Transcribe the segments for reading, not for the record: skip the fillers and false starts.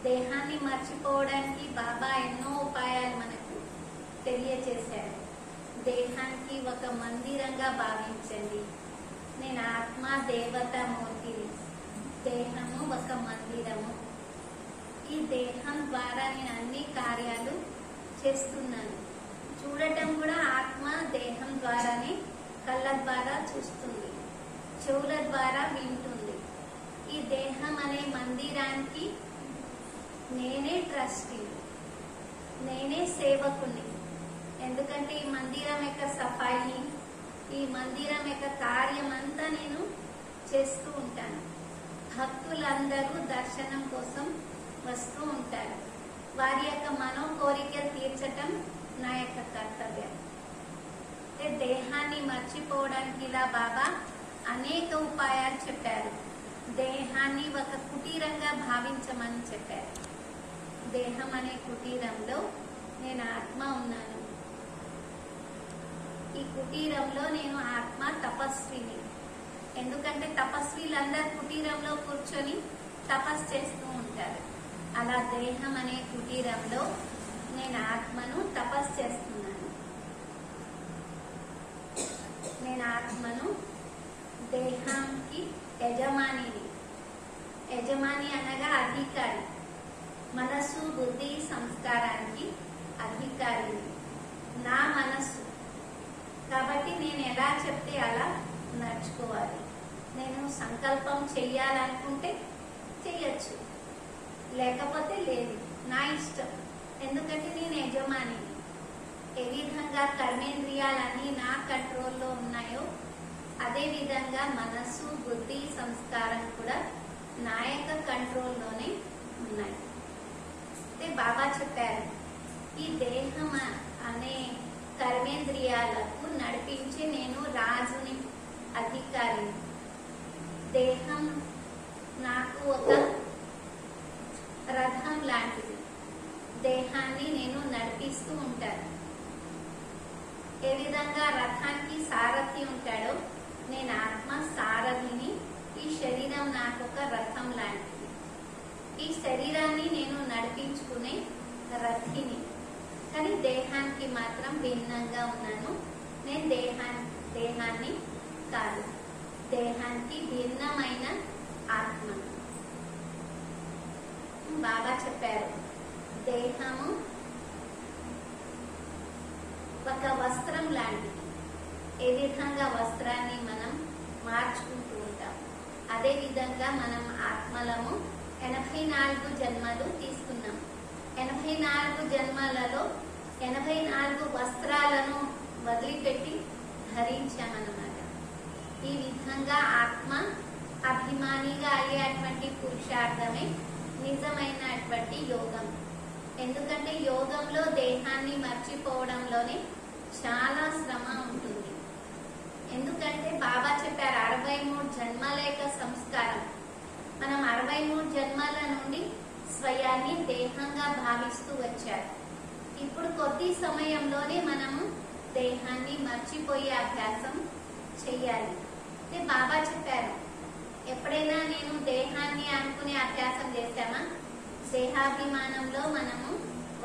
దేహాన్ని మర్చిపోవడానికి బాబా ఎన్నో ఉపాయాలు మనకు తెలియచేశారు. దేహానికి ఒక మందిరంగా భావించండి. నేను ఆత్మ దేవత మూర్తిని, దేహము ఒక మందిరము. ఈ దేహం ద్వారా నేను అన్ని కార్యాలు చేస్తున్నాను. చూడటం కూడా ఆత్మ దేహం ద్వారానే, కళ్ళ ద్వారా చూస్తుంది, చెవుల ద్వారా వింటుంది. ఈ దేహం అనే మందిరానికి నేనే ట్రస్టీ, నేనే సేవకుని. ఎందుకంటే ఈ మందిరం యొక్క సఫాయి, ఈ మందిరం యొక్క కార్యం అంతా నేను చేస్తూ ఉంటాను. భక్తులందరూ దర్శనం కోసం వస్తూ ఉంటారు. వారి యొక్క మనో కోరికలు తీర్చటం నా యొక్క కర్తవ్యం. దేహాన్ని మర్చిపోవడానికి ఇలా బాబా అనేక ఉపాయాలు చెప్పారు. దేహాన్ని ఒక కుటీరంగా భావించమని చెప్పారు. దేహం అనే కుటీరంలో నేను ఆత్మ ఉన్నాను. ఈ కుటీరంలో నేను ఆత్మ తపస్విని. ఎందుకంటే తపస్వీలందరూ కుటీరంలో కూర్చొని తపస్సు చేస్తూ ఉంటారు. అలా దేహం అనే కుటీరంలో నేను ఆత్మను తపస్సు చేస్తున్నాను. నేను ఆత్మను దేహానికి యజమానిని. యజమాని అనగా అధికారి. మనసు బుద్ధి సంస్కారానికి అధికారిని నా మనస్సు. కాబట్టి నేను ఎలా చెప్తే అలా నడుచుకోవాలి. నేను సంకల్పం చెయ్యాలనుకుంటే చెయ్యొచ్చు, లేకపోతే లేదు, నా ఇష్టం. ఎందుకంటే నేను యజమానిని. ఏ విధంగా కర్మేంద్రియాలన్నీ నా కంట్రోల్లో ఉన్నాయో అదే విధంగా మనస్సు బుద్ధి సంస్కారం కూడా నా యొక్క కంట్రోల్లోనే ఉన్నాయి. బాబా చెప్పారు, ఈ దేహం అనే కర్మేంద్రియాలకు నడిపించి నేను రాజుని, అధికారిని. దేహం నాకు ఒక రథం లాంటిది. దేహాన్ని నేను నడిపిస్తూ ఉంటాను. ఏ విధంగా రథానికి సారథి ఉంటాడో నేను ఆత్మ సారథిని. ఈ శరీరం నాకు ఒక రథం లాంటిది. ఈ శరీరాన్ని నేను నడిపించుకునే రథిని. కానీ దేహానికి మాత్రం భిన్నంగా ఉన్నాను. నేను దేహాన్ని కాదు, దేహానికి భిన్నమైన ఆత్మ. బాబా చెప్పారు, దేహము ఒక వస్త్రం లాంటిది. ఏ విధంగా వస్త్రాన్ని మనం మార్చుకుంటూ ఉంటాం, అదే విధంగా మనం ఆత్మలము 84 జన్మలు తీసుకున్నాం. 84 జన్మలలో 84 వస్త్రాలను వదిలిపెట్టి ధరించామన్నమాట. ఈ విధంగా ఆత్మ అభిమానిగా అయ్యేటువంటి పురుషార్థమే నిజమైనటువంటి యోగం. ఎందుకంటే యోగంలో దేహాన్ని మర్చిపోవడంలోనే చాలా శ్రమ ఉంటుంది. ఎందుకంటే బాబా చెప్పారు 63 జన్మల యొక్క సంస్కారం. మనం 63 జన్మల నుండి స్వయాన్ని దేహంగా భావిస్తూ వచ్చారు. ఇప్పుడు కొద్ది సమయంలోనే మనము దేహాన్ని మర్చిపోయే అభ్యాసం చెయ్యాలి. బాబా చెప్పారు, ఎప్పుడైనా నేను దేహాన్ని అనుకునే అభ్యాసం చేశామా? దేహాభిమానంలో మనము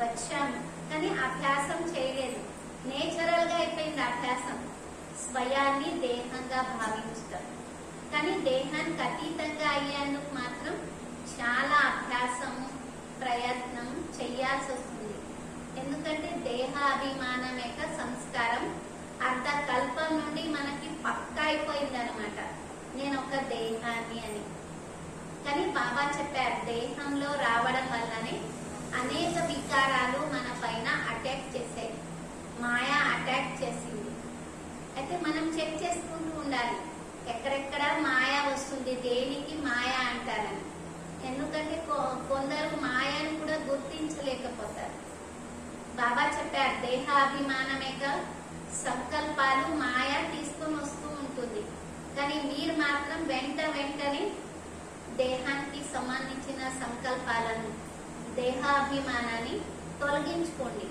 వచ్చాము, కానీ అభ్యాసం చేయలేదు. నేచురల్ గా అయిపోయింది అభ్యాసం, స్వయాన్ని దేహంగా భావించటం. కానీ దేహానికి అతీతంగా అయ్యేందుకు మాత్రం చాలా అభ్యాసము, ప్రయత్నం చెయ్యాల్సి వస్తుంది. ఎందుకంటే దేహాభిమానం యొక్క సంస్కారం అర్ధ కల్పం నుండి మనకి పక్కా అయిపోయిందనమాట, నేను ఒక దేహాన్ని అని. కానీ బాబా చెప్పారు, దేహంలో రావడం వల్లనే అనేక వికారాలు మన పైన అటాక్ చేసాయి. మాయా అటాక్ చేసింది. అయితే మనం చెక్ చేసుకుంటూ ఉండాలి, ఎక్కడెక్కడ మాయా వస్తుంది, దేనికి మాయా అంటారని. ఎందుకంటే కొందరు మాయను కూడా గుర్తించలేకపోతారు. బాబా చెప్పారు, దేహాభిమానం యొక్క సంకల్పాలు మాయ తీసుకొని వస్తూ ఉంటుంది. కానీ మీరు మాత్రం వెంటనే దేహానికి సంబంధించిన సంకల్పాలను, దేహాభిమానాన్ని తొలగించుకోండి.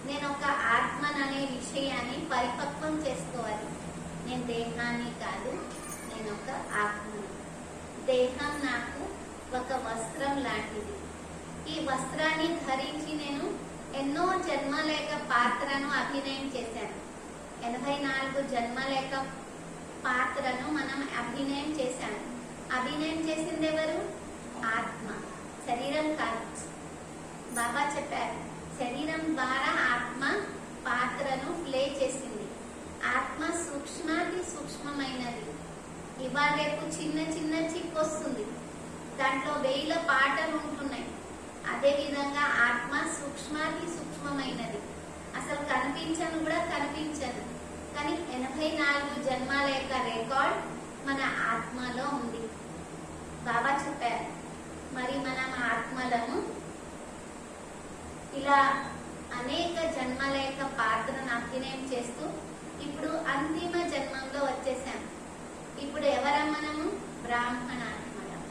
నేను ఒక ఆత్మననే విషయాన్ని పరిపక్వం చేసుకోవాలి. నేను దేహాన్ని కాదు, నేను ఒక ఆత్మని. దేహం నాకు ఒక వస్త్రం లాంటిది. ఈ వస్త్రాన్ని ధరించి నేను ఎన్నో జన్మల యొక్క పాత్రను అభినయం చేశాను. 84 జన్మల యొక్క పాత్రను మనం అభినయం చేశాము. అభినయం చేసింది ఎవరు? ఆత్మ, శరీరం కాదు. బాబా చెప్పారు, శరీరం ద్వారా ఆత్మ పాత్రను ప్లే చేసింది. ఆత్మ సూక్ష్మాతి సూక్ష్మమైనది. ఇవాళ రేపు చిన్న చిన్న చిప్ వస్తుంది, దాంట్లో 1000 పాటలు ఉంటున్నాయి. అదే విధంగా ఆత్మ సూక్ష్మాతి సూక్ష్మమైనది, అసలు కనిపించను కూడా కనిపించదు. కానీ 84 జన్మాల యొక్క రికార్డ్ మన ఆత్మలో ఉంది. బాబా చెప్పారు, మరి మనం ఆత్మలను ఇలా అనేక జన్మల యొక్క పాత్రను అభినయం చేస్తూ ఇప్పుడు అంతిమ జన్మంలో వచ్చేసాం. ఇప్పుడు ఎవరం మనము? బ్రాహ్మణాత్మలం.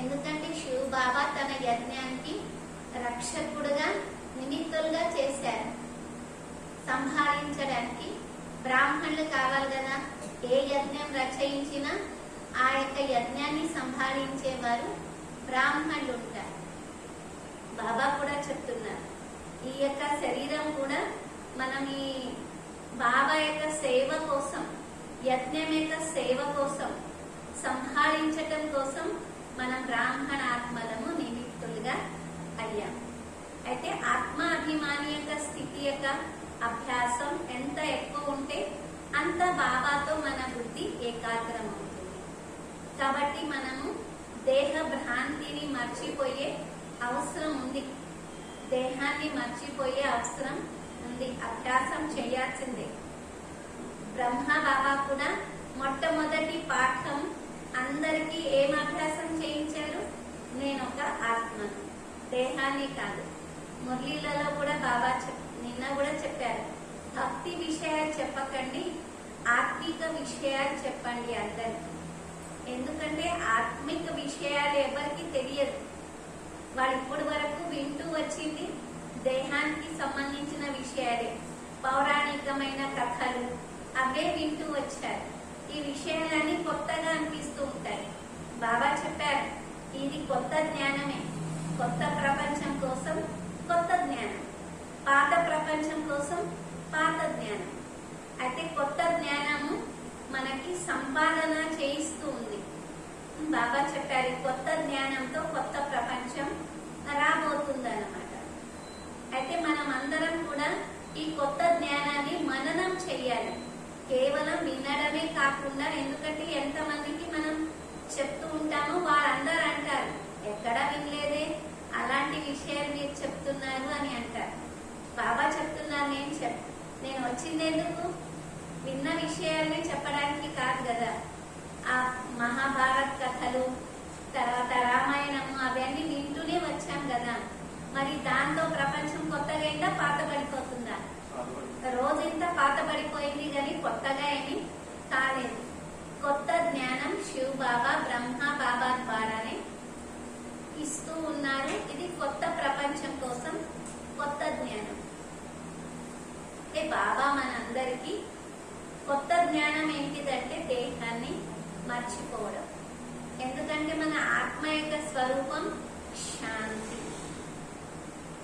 ఎందుకంటే శివ బాబా తన యజ్ఞానికి రక్షకుడుగా నిమిత్తులుగా చేశారు. సంహరించడానికి బ్రాహ్మణులు కావాలి కదా. ఏ యజ్ఞం రచయించినా ఆ యొక్క యజ్ఞాన్ని సంహరించేవారు బ్రాహ్మణులు ఉంటారు. బాబా కూడా చెప్తున్నారు, ఈ యొక్క శరీరం కూడా మనం ఈ బాబా యొక్క సేవ కోసం, యజ్ఞం యొక్క సేవ కోసం, సంహరించటం కోసం మనం బ్రాహ్మణాత్మలము నిమిత్తులుగా అయ్యాం. అయితే ఆత్మాభిమాని యొక్క స్థితి యొక్క అభ్యాసం ఎంత ఎక్కువ ఉంటే అంత బాబాతో మన బుద్ధి ఏకాగ్రం అవుతుంది. కాబట్టి మనము దేహ భ్రాంతిని మర్చిపోయే అవసరం ఉంది. దేహాన్ని మర్చిపోయే అవసరం ఉంది. అభ్యాసం చేయాల్సిందే. బ్రహ్మ బాబా కూడా మొట్టమొదటి పాఠం అందరికీ ఏం అభ్యాసం చేయించారు? నేను ఒక ఆత్మను, దేహాన్ని కాదు. మురళీలలో కూడా బాబా నిన్న కూడా చెప్పారు, భక్తి విషయాలు చెప్పకండి, ఆత్మిక విషయాలు చెప్పండి అందరికి. ఎందుకంటే ఆత్మిక విషయాలు ఎవరికి తెలియదు. వాళ్ళు ఇప్పటి వరకు వింటూ వచ్చింది దేహానికి సంబంధించిన విషయాలే, పౌరాణికమైన కథలు అవే వింటూ వచ్చారు. ఈ విషయాలన్నీ కొత్తగా అనిపిస్తూ ఉంటాయి. బాబా చెప్పారు, ఇది కొత్త జ్ఞానమే. కొత్త ప్రపంచం కోసం కొత్త జ్ఞానం, పాత ప్రపంచం కోసం పాత జ్ఞానం. అయితే కొత్త జ్ఞానము మనకి సంపాదన చేయిస్తూ ఉంది. బాబా చెప్పారు, కొత్త జ్ఞానంతో కొత్త ప్రపంచం రాబోతుంది అన్నమాట. అయితే మనం అందరం కూడా ఈ కొత్త జ్ఞానాన్ని మననం చెయ్యాలి. కేవలం వినడమే కాకుండా, ఎందుకంటే ఎంతమందికి మనం చెప్తూ ఉంటామో వారందరూ అంటారు, ఎక్కడా వినలేదే, అలాంటి విషయాలు మీరు చెప్తున్నారు అని అంటారు. బాబా చెప్తున్నారు, నేను వచ్చింది ఎందుకు? విన్న విషయాల్ని చెప్పడానికి కాదు కదా. ఆ మహాభారత్ కథలు, తర్వాత రామాయణము అవన్నీ వింటూనే వచ్చాం కదా. మరి దాంతో ప్రపంచం కొత్తగా అయిందా, పాత పడిపోతుందా? రోజు ఇంత పాత పడిపోయింది కానీ కొత్తగా ఏమీ కాలేదు. కొత్త జ్ఞానం శివ బాబా, బ్రహ్మ బాబా ద్వారానే ఇస్తూ ఉన్నారు. ఇది కొత్త ప్రపంచం కోసం కొత్త జ్ఞానం. బాబా మనందరికీ కొత్త జ్ఞానం ఏంటిదంటే దేహాన్ని మర్చిపోవడం. ఎందుకంటే మన ఆత్మ యొక్క స్వరూపం శాంతి.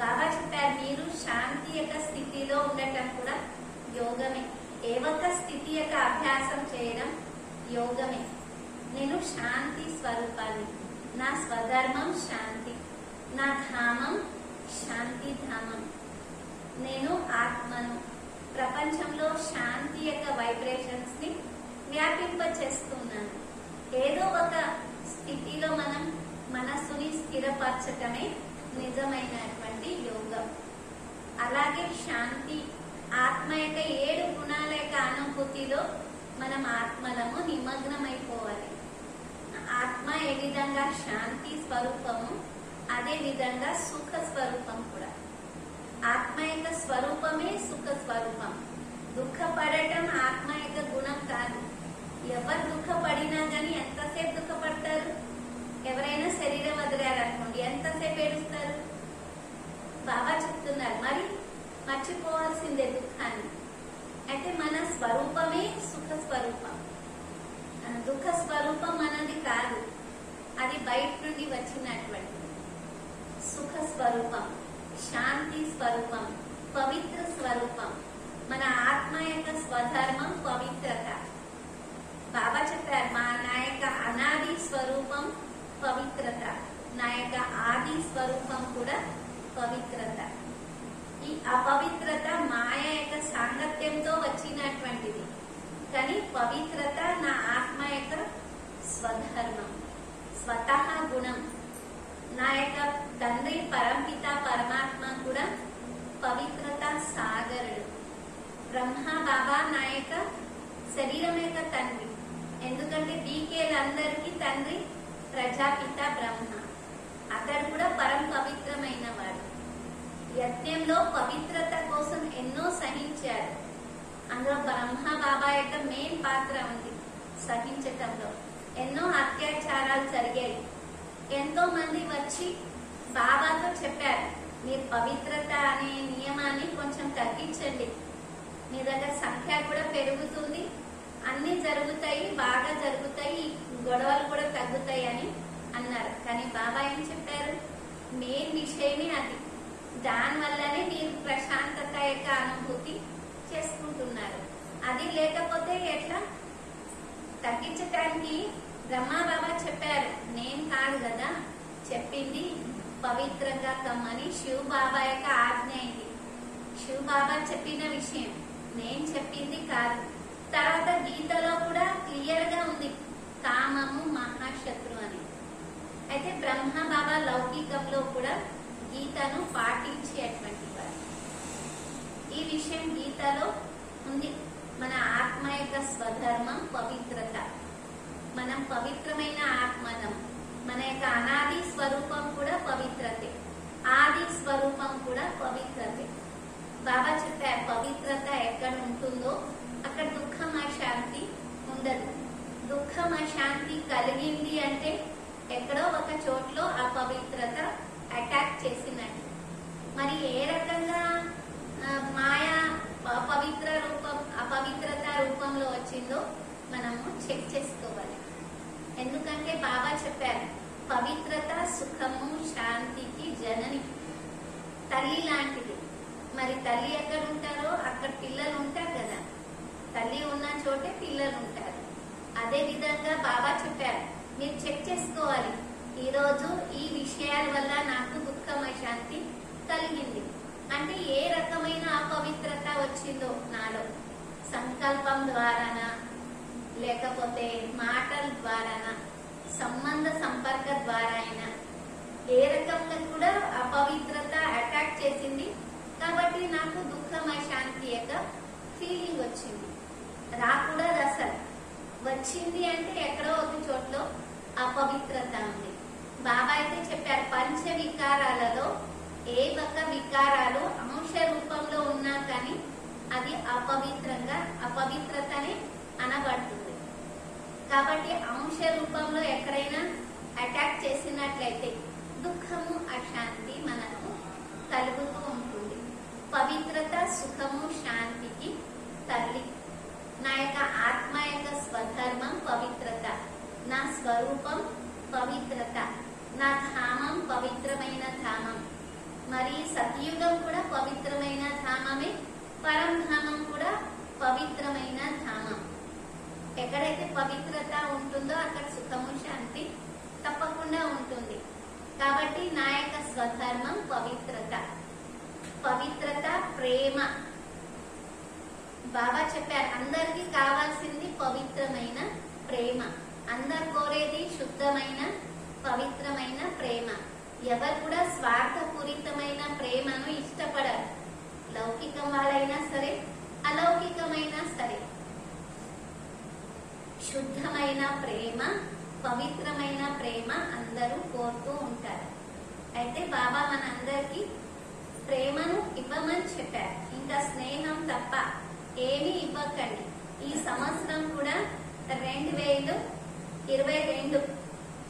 బాబా చెప్పారు, మీరు శాంతి యొక్క స్థితిలో ఉండటం కూడా యోగమే. ఏ ఒక్క స్థితి యొక్క అభ్యాసం చేయడం యోగమే. నేను శాంతి స్వరూపాన్ని, నా స్వధర్మం శాంతి, నా ధామం శాంతి ధామం. నేను ఆత్మను. ప్రపంచంలో శాంతి యొక్క వైబ్రేషన్స్ ని వ్యాపింపచేస్తున్నాను. ఏదో ఒక స్థితిలో మనం మనస్సుని స్థిరపరచటమే నిజమైనటువంటి యోగం. అలాగే శాంతి, ఆత్మ యొక్క 7 గుణాల యొక్క అనుభూతిలో మనం ఆత్మలము నిమగ్నమైపోవాలి. ఆత్మ ఏ విధంగా శాంతి స్వరూపము, అదే విధంగా సుఖ స్వరూపం కూడా. ఆత్మ యొక్క స్వరూపమే సుఖ స్వరూపం. దుఃఖపడటం ఆత్మ యొక్క గుణం కాదు. ఎవరు దుఃఖపడినా గానీ ఎంతసేపు దుఃఖపడతారు? ఎవరైనా శరీరం వదిలేరనుకోండి, ఎంతసేపు ఏడుస్తారు? బాబా చెప్తున్నారు, మరి మర్చిపోవాల్సిందే దుఃఖాన్ని. అయితే మన స్వరూపమే సుఖ స్వరూపం. దుఃఖ స్వరూపం మనది కాదు, అది బయట నుండి వచ్చినటువంటి సుఖ స్వరూపం, శాంతి స్వరూపం, పవిత్ర స్వరూపం. మన ఆత్మ యొక్క స్వధర్మం పవిత్రత. బాబా చెప్పారు, నా యొక్క అనాది స్వరూపం పవిత్రత, నా యొక్క ఆది స్వరూపం కూడా పవిత్రత. ఈ అపవిత్రత మాయ యొక్క సాంగత్యంతో వచ్చినటువంటిది, కానీ పవిత్రత నా ఆత్మ యొక్క స్వధర్మం, స్వతహ గుణం. నా యొక్క తండ్రి పరంపిత పరమాత్మ కూడా పవిత్రత సాగరుడు. బ్రహ్మ బాబా నా యొక్క శరీరం యొక్క తండ్రి, ఎందుకంటే డీకేలందరికీ తండ్రి ప్రజాపిత బ్రహ్మ. అతడు కూడా పరం పవిత్రమైన వాడు. యజ్ఞంలో పవిత్రత కోసం ఎన్నో సహించారు. అందులో బ్రహ్మ బాబా యొక్క మెయిన్ పాత్ర ఉంది. సహించటంలో ఎన్నో అత్యాచారాలు జరిగాయి. ఎంతో మంది వచ్చి బాబాతో చెప్పారు, మీరు పవిత్రత అనే నియమాన్ని కొంచెం తగ్గించండి, మీ దగ్గర సంఖ్య కూడా పెరుగుతుంది, అన్ని జరుగుతాయి, బాగా జరుగుతాయి, గొడవలు కూడా తగ్గుతాయి అని అన్నారు. కానీ బాబా ఏం చెప్పారు, మెయిన్ విషయమే అది. దానివల్లనే మీరు ప్రశాంతత యొక్క అనుభూతి చేసుకుంటున్నారు. అది లేకపోతే ఎట్లా? తగ్గించటానికి బ్రహ్మ బాబా చెప్పారు, నేను కాదు కదా చెప్పింది, పవిత్రంగా కమ్మని శివ్ బాబా యొక్క ఆజ్ఞ ఇది. శివ్ బాబా చెప్పిన విషయం, నేను చెప్పింది కాదు. తర్వాత గీతలో కూడా క్లియర్ గా ఉంది, కామము మహాశత్రు అని. అయితే బ్రహ్మ బాబా లౌకికంలో కూడా గీతను పాటించేటువంటి వారు. ఈ విషయం గీతలో ఉంది. మన ఆత్మ యొక్క స్వధర్మం పవిత్రత. మనం పవిత్రమైన ఆత్మనం. మన యొక్క అనాది స్వరూపం కూడా పవిత్రతే, ఆది స్వరూపం కూడా పవిత్రతే. బాబా చెప్పారు, పవిత్రత ఎక్కడ ఉంటుందో అక్కడ దుఃఖం అశాంతి ఉండదు. దుఃఖం అశాంతి కలిగింది అంటే ఎక్కడో ఒక చోట్లో అపవిత్రత అటాక్ చేసినట్టు. మరి ఏ రకంగా మాయా పవిత్ర రూపం అపవిత్రత రూపంలో వచ్చిందో మనము చెక్ చేసుకోవాలి. ఎందుకంటే బాబా చెప్పారు, పవిత్రత సుఖము శాంతికి జనని, తల్లి లాంటిది. మరి తల్లి ఎక్కడ ఉంటారో అక్కడ పిల్లలు ఉంటారు కదా, తల్లి ఉన్న చోటే పిల్లలు ఉంటారు. అదే విధంగా బాబా చెప్పారు, మీరు చెక్ చేసుకోవాలి, ఈరోజు ఈ విషయాల వల్ల నాకు దుఃఖం అశాంతి కలిగింది అంటే ఏ రకమైన అపవిత్రత వచ్చిందో నాలో, సంకల్పం ద్వారానా, లేకపోతే మాటల ద్వారానా, సంబంధ సంపర్క ద్వారా అయినా, ఏ రకంగా కూడా అపవిత్రత అటాక్ చేసింది. కాబట్టి నాకు దుఃఖం అశాంతి యొక్క ఫీలింగ్ వచ్చింది. రాకూడదు అసలు, వచ్చింది అంటే ఎక్కడో ఒక చోట్లో అపవిత్రత ఉంది. బాబా అయితే చెప్పారు, పంచ వికారాలలో ఏ ఒక్క వికారాలు అంశ రూపంలో ఉన్నా కానీ అది అపవిత్రతనే అనబడుతుంది. కాబట్టి అంశ రూపంలో ఎక్కడైనా అటాక్ చేసినట్లయితే దుఃఖము అశాంతి మనకు కలుగుతూ ఉంటుంది. పవిత్రత సుఖము శాంతికి తల్లి. నా యొక్క ఆత్మ యొక్క స్వధర్మం పవిత్రత, నా స్వరూపం పవిత్రత, నా ధామం పవిత్రమైన ధామం. మరి సత్యుగం కూడా పవిత్రమైన ధామమే, పరంధామం కూడా పవిత్రమైన ధామం. ఎక్కడైతే పవిత్రత ఉంటుందో అక్కడ సుఖము శాంతి తప్పకుండా ఉంటుంది. కాబట్టి నా యొక్క స్వధర్మం పవిత్రత. పవిత్రత ప్రేమ. బాబా చెప్పారు, అందరికీ కావాల్సింది పవిత్రమైన ప్రేమ. అందరు కోరేది శుద్ధమైన పవిత్రమైన ప్రేమ. ఎవరు కూడా స్వార్థపూరితమైన ప్రేమను ఇష్టపడరు. లౌకికం వాళ్ళైనా సరే, అలౌకికమైనా సరే. శుద్ధమైన ప్రేమ, పవిత్రమైన ప్రేమ అందరూ కోరుతూ ఉంటారు. అయితే బాబా మనందరికీ ప్రేమను ఇవ్వమని చెప్పారు. ఇంకా స్నేహం తప్ప ఏమీ ఇవ్వకండి. ఈ సంవత్సరం కూడా 2022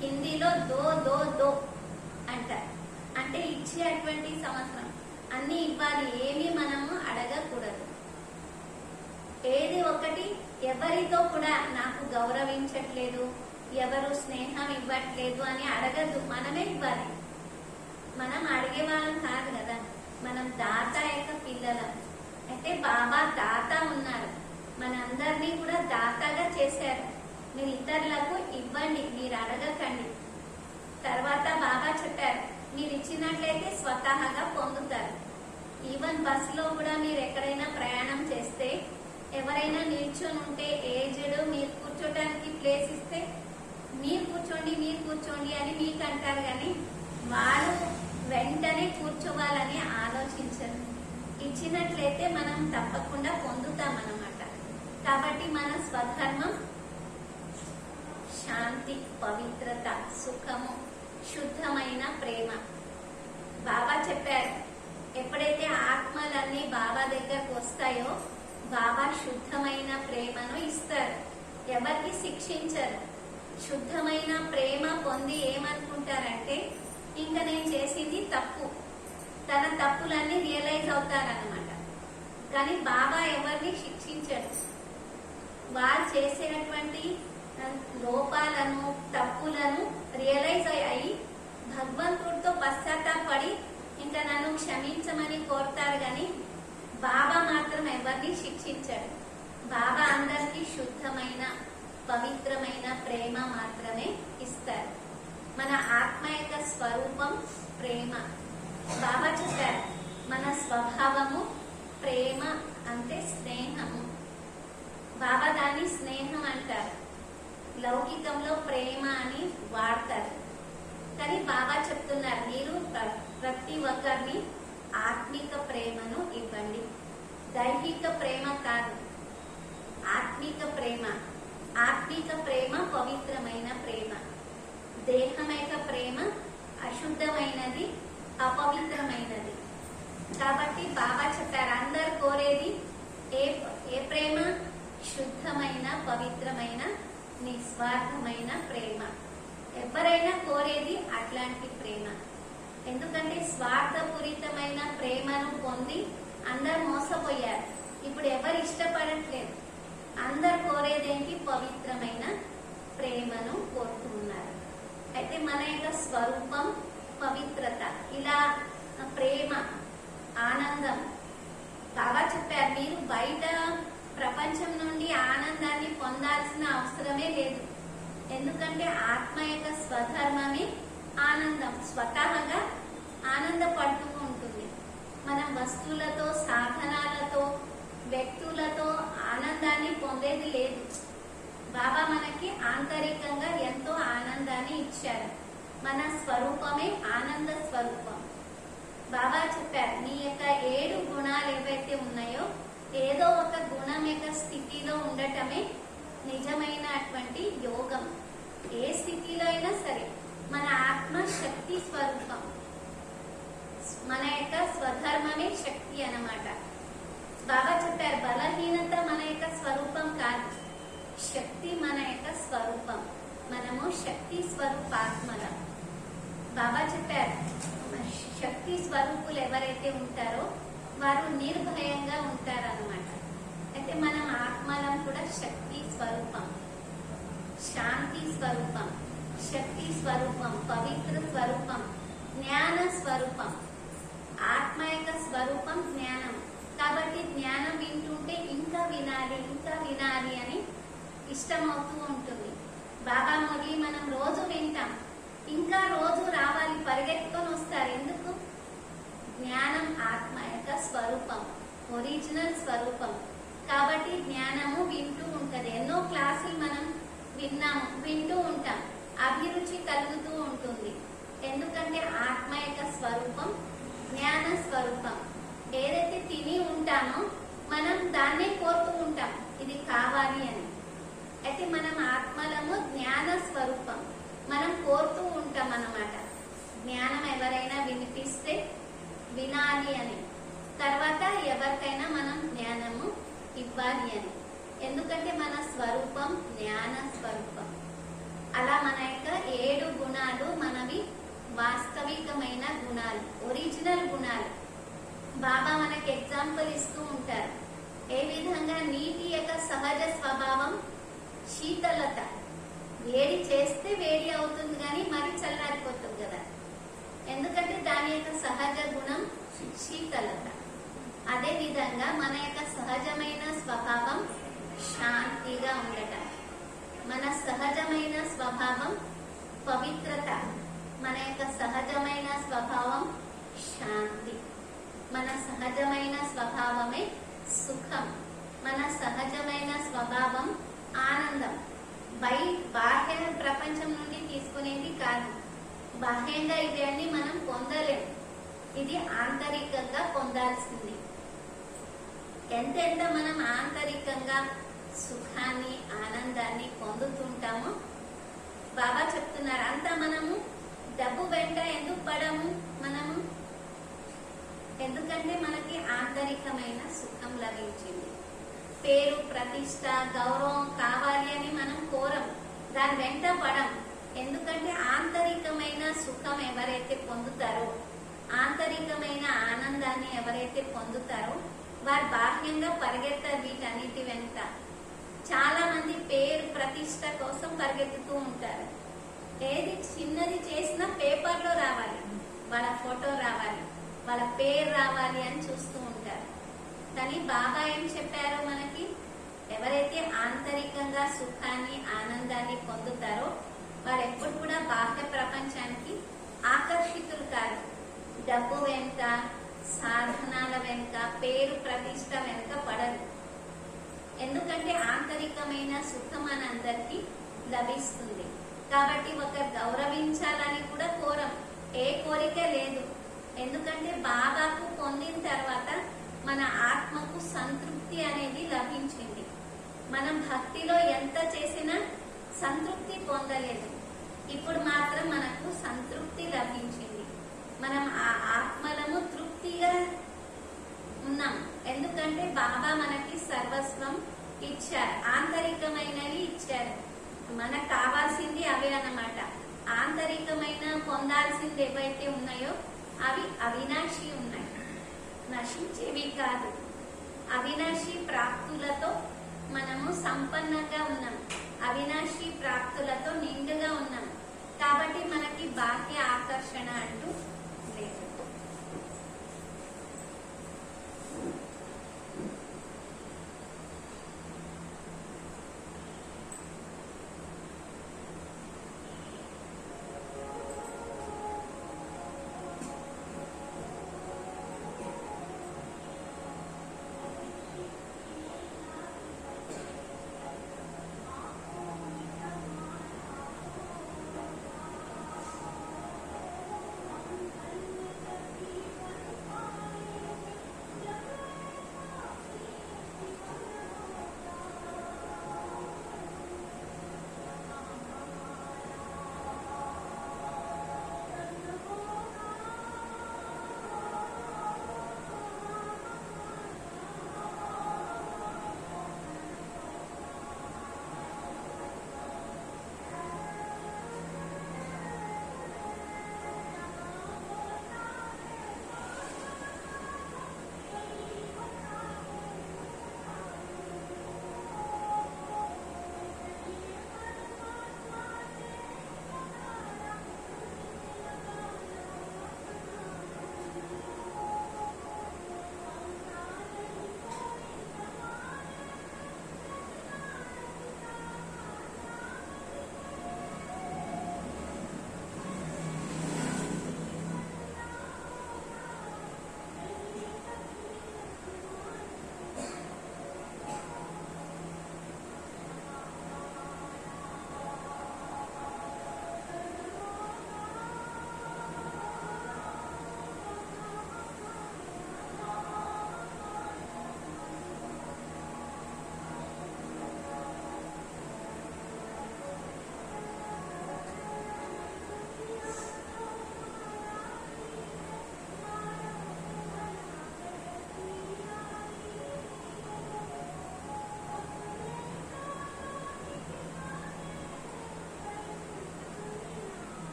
హిందీలో దో దో దో అంటారు. అంటే ఇచ్చేటువంటి సంవత్సరం. అన్ని ఇవ్వాలి, ఏమీ మనము అడగకూడదు. ఏది ఒకటి ఎవరితో కూడా నాకు గౌరవించట్లేదు, ఎవరు స్నేహం ఇవ్వట్లేదు అని అడగద్దు. మనమే ఇవ్వాలి. మనం అడిగే దాత యొక్క పిల్లలం. అయితే బాబా దాత ఉన్నారు, మనందరినీ కూడా దాతగా చేశారు. మీరు ఇతరులకు ఇవ్వండి, మీరు అడగకండి. తర్వాత బాబా చెప్పారు, మీరు ఇచ్చినట్లయితే స్వతహాగా పొందుతారు. ఈవెన్ బస్సులో కూడా మీరు ఎక్కడైనా ప్రయాణం చేస్తే ఎవరైనా నిల్చొని ఉంటే ఏజ్డ్, మీరు కూర్చోటానికి ప్లేస్ ఇస్తే మీరు కూర్చోండి అని మీకు అంటారు, కానీ వాళ్ళు వెంటనే కూర్చోవాలని ఆలోచించరు. ఇచ్చినట్లయితే మనం తప్పకుండా పొందుతామన్నమాట. కాబట్టి మన స్వధర్మం శాంతి, పవిత్రత, సుఖము, శుద్ధమైన ప్రేమ. బాబా చెప్పారు, ఎప్పుడైతే ఆత్మలన్నీ బాబా దగ్గరకు వస్తాయో బాబా శుద్ధమైన ప్రేమను ఇస్తారు, ఎవరికి శిక్షించరు. శుద్ధమైన ప్రేమ పొంది ఏమనుకుంటారంటే ఇంకా నేను చేసింది తప్పు, తన తప్పులన్నీ రియలైజ్ అవుతారన్నమాట. కానీ బాబా ఎవరిని శిక్షించరు. వారు చేసేటువంటి లోపాలను, తప్పులను రియలైజ్ అయ్యి భగవంతుడితో పశ్చాత్తాపడి ఇంకా నన్ను క్షమించమని కోరుతారు. కానీ బాబా మాత్రం ఎవరిని శిక్షించాడు. బాబా అందరికీ శుద్ధమైన పవిత్రమైన ప్రేమ మాత్రమే ఇస్తారు. మన ఆత్మ యొక్క స్వరూపం ప్రేమ. బాబా చెప్పారు, మన స్వభావము ప్రేమ అంటే స్నేహము. బాబా దాన్ని స్నేహం అంటారు, లౌకికంలో ప్రేమ అని వాడతారు. కానీ బాబా చెప్తున్నారు, మీరు ప్రతి ఒక్కరిని ఆత్మిక ప్రేమను ఇవ్వండి. దైహిక ప్రేమ కాదు, ఆత్మిక ప్రేమ. ఆత్మిక ప్రేమ పవిత్రమైన ప్రేమ. దేహమైక ప్రేమ అశుద్ధమైనది, అపవిత్రమైనది. కాబట్టి బాబా చెప్పారు, అందరు కోరేది ఏ ప్రేమ? శుద్ధమైన, పవిత్రమైన, నిస్వార్థమైన ప్రేమ. ఎవరైనా కోరేది అట్లాంటి ప్రేమ. ఎందుకంటే స్వార్థపూరితమైన ప్రేమను పొంది అందరు మోసపోయారు. ఇప్పుడు ఎవరు ఇష్టపడట్లేదు. అందరు కోరేదేంటి? పవిత్రమైన ప్రేమను కోరుతున్నారు. అయితే మన యొక్క స్వరూపం పవిత్రత. ఇలా ప్రేమ, ఆనందం. బాబా చెప్పారు, మీరు బయట ప్రపంచం నుండి ఆనందాన్ని పొందాల్సిన అవసరమే లేదు. ఎందుకంటే ఆత్మ యొక్క స్వధర్మమే ఆనందం. స్వతహాగా ఆనందపడుతూ ఉంటుంది. మనం వస్తువులతో, సాధనాలతో, వ్యక్తులతో ఆనందాన్ని పొందేది లేదు. బాబా మనకి ఆంతరికంగా ఎంతో ఆనందాన్ని ఇచ్చారు. మన స్వరూపమే ఆనంద స్వరూపం. బాబా చెప్పారు, నీ యొక్క 7 గుణాలు ఏవైతే ఉన్నాయో ఏదో ఒక గుణం యొక్క స్థితిలో ఉండటమే నిజమైనటువంటి యోగం. ఏ స్థితిలో అయినా సరే మన ఆత్మ శక్తి స్వరూపం. మన యొక్క స్వధర్మమే శక్తి అన్నమాట. బాబా చెప్పారు, బలహీనత మన యొక్క స్వరూపం కాదు, శక్తి మన యొక్క స్వరూపం. మనము శక్తి స్వరూపాత్మలం. బాబా చెప్పారు, శక్తి స్వరూపులు ఎవరైతే ఉంటారో వారు నిర్భయంగా ఉంటారన్నమాట. అయితే మనం ఆత్మలం కూడా శక్తి స్వరూపం, శాంతి స్వరూపం, శక్తి స్వరూపం, పవిత్ర స్వరూపం, జ్ఞాన స్వరూపం. ఆత్మ యొక్క స్వరూపం జ్ఞానం. కాబట్టి జ్ఞానం వింటుంటే ఇంకా వినాలి అని ఇష్టమవుతూ ఉంటుంది. బాబా మురళి మనం రోజు వింటాం, ఇంకా రోజు రావాలి, పరిగెత్తుకొని వస్తారు. ఎందుకు? జ్ఞానం ఆత్మ యొక్క స్వరూపం, ఒరిజినల్ స్వరూపం. కాబట్టి జ్ఞానము వింటూ ఉంటది. ఎన్నో క్లాసులు మనం వింటూ ఉంటాం, అభిరుచి కలుగుతూ ఉంటుంది. ఎందుకంటే ఆత్మ యొక్క స్వరూపం జ్ఞాన స్వరూపం. ఏదైతే తిని ఉంటామో మనం దాన్నే కోరుతూ ఉంటాం, ఇది కావాలి అని. అయితే మనం ఆత్మలము జ్ఞాన స్వరూపం. మనం కోరుతూ ఉంటాం అన్నమాట. జ్ఞానం ఎవరైనా వినిపిస్తే వినాలి అని, తర్వాత ఎవరికైనా మనం జ్ఞానము ఇవ్వాలి అని. ఎందుకంటే మన స్వరూపం జ్ఞాన స్వరూపం. అలా మన యొక్క 7 గుణాలు మనవి వాస్తవికమైన గుణాలు, ఒరిజినల్ గుణాలు. బాబా మనకి ఎగ్జాంపుల్ ఇస్తూ ఉంటారు. ఏ విధంగా నీటి యొక్క సహజ స్వభావం శీతలత. వేడి చేస్తే వేడి అవుతుంది కానీ మరి చల్లారిపోతుంది కదా. ఎందుకంటే దాని యొక్క సహజ గుణం శీతలత. అదే విధంగా మన యొక్క సహజమైన స్వభావం శాంతిగా ఉండటం. మన సహజమైన స్వభావం పవిత్రత. మన యొక్క సహజమైన స్వభావం శాంతి. మన సహజమైన స్వభావమే సుఖం. మన సహజమైన స్వభావం ఆనందం. బాహ్య ప్రపంచం నుండి తీసుకునేది కాదు. బాహ్యంగా ఇవన్నీ మనం పొందలేం. ఇది ఆంతరికంగా పొందాల్సింది. ఎంతెంత మనం ఆంతరికంగా సుఖాన్ని ఆనందాన్ని పొందుతుంటామో బాబా చెప్తున్నారు. అంతా మనము డబ్బు వెంట ఎందుకు పడము మనము? ఎందుకంటే మనకి ఆంతరికమైన సుఖం లభించింది. పేరు ప్రతిష్ట గౌరవం కావాలి అని మనం కోరం, దాని వెంట పడం. ఎందుకంటే ఆంతరికమైన సుఖం ఎవరైతే పొందుతారో, ఆంతరికమైన ఆనందాన్ని ఎవరైతే పొందుతారో వారు బాహ్యంగా పరిగెత్తారు వీటన్నిటి వెంట. చాలా మంది పేరు ప్రతిష్ట కోసం పరిగెత్తుతూ ఉంటారు. ఏది చిన్నది చేసినా పేపర్లో రావాలి, వాళ్ళ ఫోటో రావాలి, వాళ్ళ పేరు రావాలి అని చూస్తూ ఉంటారు. కానీ బాబా ఏం చెప్పారో మనకి, ఎవరైతే ఆంతరికంగా సుఖాన్ని ఆనందాన్ని పొందుతారో వారు ఎప్పుడు కూడా బాహ్య ప్రపంచానికి ఆకర్షితులు కాదు. డబ్బు వెనుక, సాధనాల వెనుక, పేరు ప్రతిష్ట వెనుక పడరు. ఎందుకంటే ఆంతరికమైన సుఖం మనందరికీ లభిస్తుంది. కాబట్టి ఒకరు గౌరవించాలని కూడా కోరం, ఏ కోరిక లేదు. ఎందుకంటే బాబాకు పొందిన తర్వాత మన ఆత్మకు సంతృప్తి అనేది లభించింది. మనం భక్తిలో ఎంత చేసినా సంతృప్తి పొందలేదు. ఇప్పుడు మాత్రం మనకు సంతృప్తి లభించింది. మనం ఆ ఆత్మలను తృప్తిగా ఉన్నాం. ఎందుకంటే బాబా మనకి సర్వస్వం ఇచ్చారు, ఆంతరికమైనవి ఇచ్చారు. మనకు కావాల్సింది అవే అన్నమాట. ఆంతరికమైన పొందాల్సింది ఏవైతే ఉన్నాయో అవి అవినాశి ఉన్నాయి, నశించేవి కాదు. అవినాశి ప్రాప్తులతో మనము సంపన్నంగా ఉన్నాం, అవినాశి ప్రాప్తులతో నిండుగా ఉన్నాం. కాబట్టి మనకి బాహ్య ఆకర్షణ అంటూ లేదు.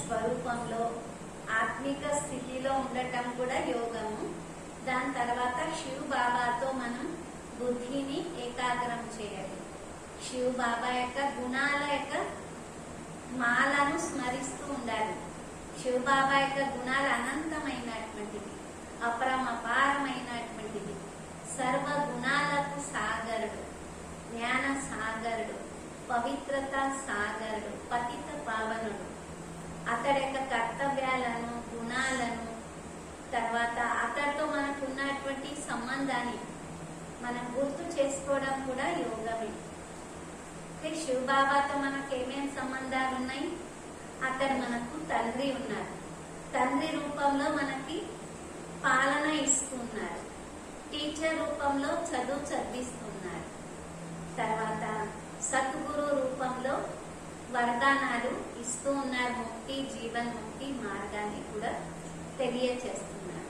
స్వరూపంలో ఆత్మిక స్థితిలో ఉండటం కూడా యోగము. దాని తర్వాత శివ్ బాబాతో మనం బుద్ధిని ఏకాగ్రం చేయాలి. శివ్ బాబా యొక్క గుణాల యొక్క మాలను స్మరిస్తూ ఉండాలి. శివ్ బాబా యొక్క గుణాలు అనంతమైనటువంటిది, అపారమైనటువంటిది, సర్వ గుణాలకు సాగరుడు, జ్ఞాన సాగరుడు, పవిత్రత సాగరుడు, పతిత పావనుడు. అతడి యొక్క కర్తవ్యాలను, గుణాలను, తర్వాత అతడితో మనకు ఉన్నటువంటి సంబంధాన్ని మనం గుర్తు చేసుకోవడం కూడా యోగమే. శివ్ బాబాతో మనకు ఏమేమి సంబంధాలు ఉన్నాయి? అతడు మనకు తండ్రి ఉన్నారు. తండ్రి రూపంలో మనకి పాలన ఇస్తున్నారు. టీచర్ రూపంలో చదువు చదివిస్తున్నారు. తర్వాత సద్గురు రూపంలో వరదానాలు ఇస్తూ ఉన్నారు. ముక్తి, జీవన్ ముక్తి మార్గాన్ని కూడా తెలియచేస్తున్నారు.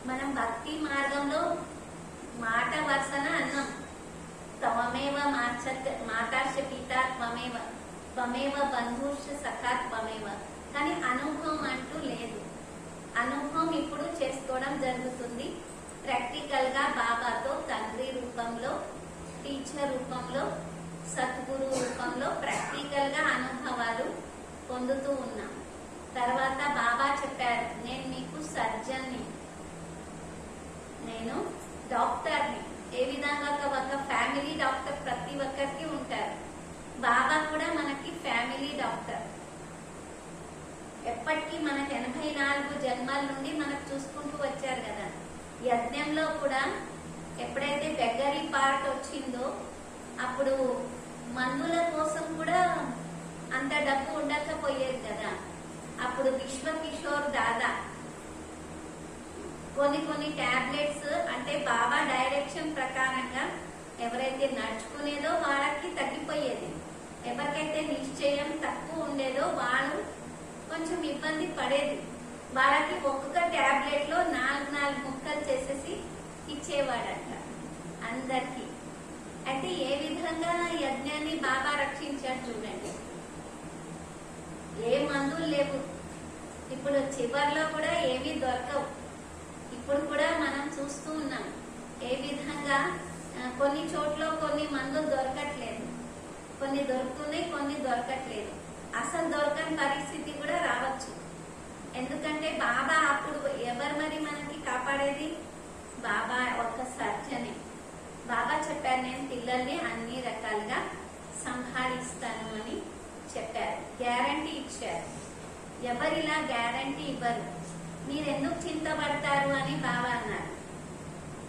మనం భక్తి మార్గంలో మాట వరుసన అన్నాం, త్వమేవ మాతాశ్చ పితా త్వమేవ, త్వమేవ బంధుశ్చ సఖా త్వమేవ. కానీ అనుభవం అంటూ లేదు. అనుభవం ఇప్పుడు చేసుకోవడం జరుగుతుంది. ప్రాక్టికల్ గా బాబాతో తండ్రి రూపంలో, టీచర్ రూపంలో, సద్గురు రూపంలో ప్రాక్టికల్ గా అనుభవాలు పొందుతూ ఉన్నాం. తర్వాత బాబా చెప్పారు, నేను మీకు సర్జన్ని, నేను డాక్టర్ని. ఏ విధంగా ఒక ఫ్యామిలీ డాక్టర్ ప్రతి ఒక్కరికి ఉంటారు, బాబా కూడా మనకి ఫ్యామిలీ డాక్టర్. ఎప్పటికీ మనకి 84 జన్మల నుండి మనకు చూసుకుంటూ వచ్చారు కదా. యజ్ఞంలో కూడా ఎప్పుడైతే బెగ్గరీ పార్ట్ వచ్చిందో అప్పుడు మందుల కోసం కూడా అంత డబ్బు ఉండకపోయేది కదా. అప్పుడు విశ్వకిషోర్ దాదా కొన్ని టాబ్లెట్స్, అంటే బాబా డైరెక్షన్ ప్రకారంగా ఎవరైతే నడుచుకునేదో వాళ్ళకి తగ్గిపోయేది. ఎవరికైతే నిశ్చయం తక్కువ ఉండేదో వాళ్ళు కొంచెం ఇబ్బంది పడేది. వాళ్ళకి ఒక్కొక్క టాబ్లెట్ లో 4 ముక్కలు చేసేసి ఇచ్చేవాడంట అందరికి. అయితే ఏ విధంగా యజ్ఞాన్ని బాబా రక్షించాడు చూడండి. ఏ మందులు లేవు. ఇప్పుడు చివర్లో కూడా ఏమీ దొరకవు. ఇప్పుడు కూడా మనం చూస్తూ ఉన్నాం ఏ విధంగా కొన్ని చోట్ల కొన్ని మందులు దొరకట్లేదు, కొన్ని దొరుకుతున్నాయి, కొన్ని దొరకట్లేదు. అసలు దొరకని పరిస్థితి కూడా రావచ్చు. ఎందుకంటే బాబా అప్పుడు ఎవరు మరి మనకి కాపాడేది? బాబా ఒక సర్జనే. బాబా చెప్పారు, నేను పిల్లల్ని అన్ని రకాలుగా సంభాళిస్తాను అని చెప్పారు. గ్యారంటీ ఇచ్చారు. ఎవరిలా గ్యారంటీ ఇవ్వరు. మీరెందుకు చింతపడతారు అని బాబా అన్నారు.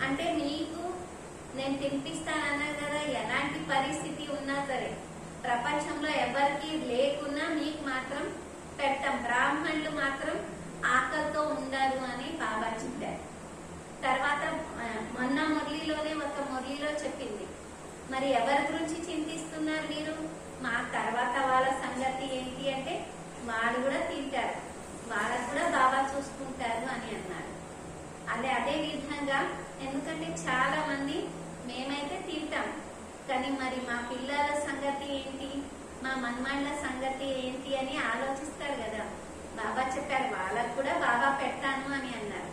అంటే మీకు నేను తినిపిస్తానన్నారు కదా, ఎలాంటి పరిస్థితి ఉన్నా సరే, ప్రపంచంలో ఎవరికి లేకున్నా మీకు మాత్రం పెట్టం. బ్రాహ్మణులు మాత్రం ఆకలితో ఉండరు అని బాబా చెప్పారు. తర్వాత మొన్న మురళిలోనే ఒక మురళిలో చెప్పింది, మరి ఎవరి గురించి చింతిస్తున్నారు మీరు? మా తర్వాత వాళ్ళ సంగతి ఏంటి అంటే, వాళ్ళు కూడా తింటారు, వాళ్ళకు కూడా బాబా చూసుకుంటారు అని అన్నారు. అదే విధంగా, ఎందుకంటే చాలా మంది మేమైతే తింటాం, కానీ మరి మా పిల్లల సంగతి ఏంటి, మా మన్మాళ్ళ సంగతి ఏంటి అని ఆలోచిస్తారు కదా. బాబా చెప్పారు, వాళ్ళకు కూడా బాబా పెడతాను అని అన్నారు.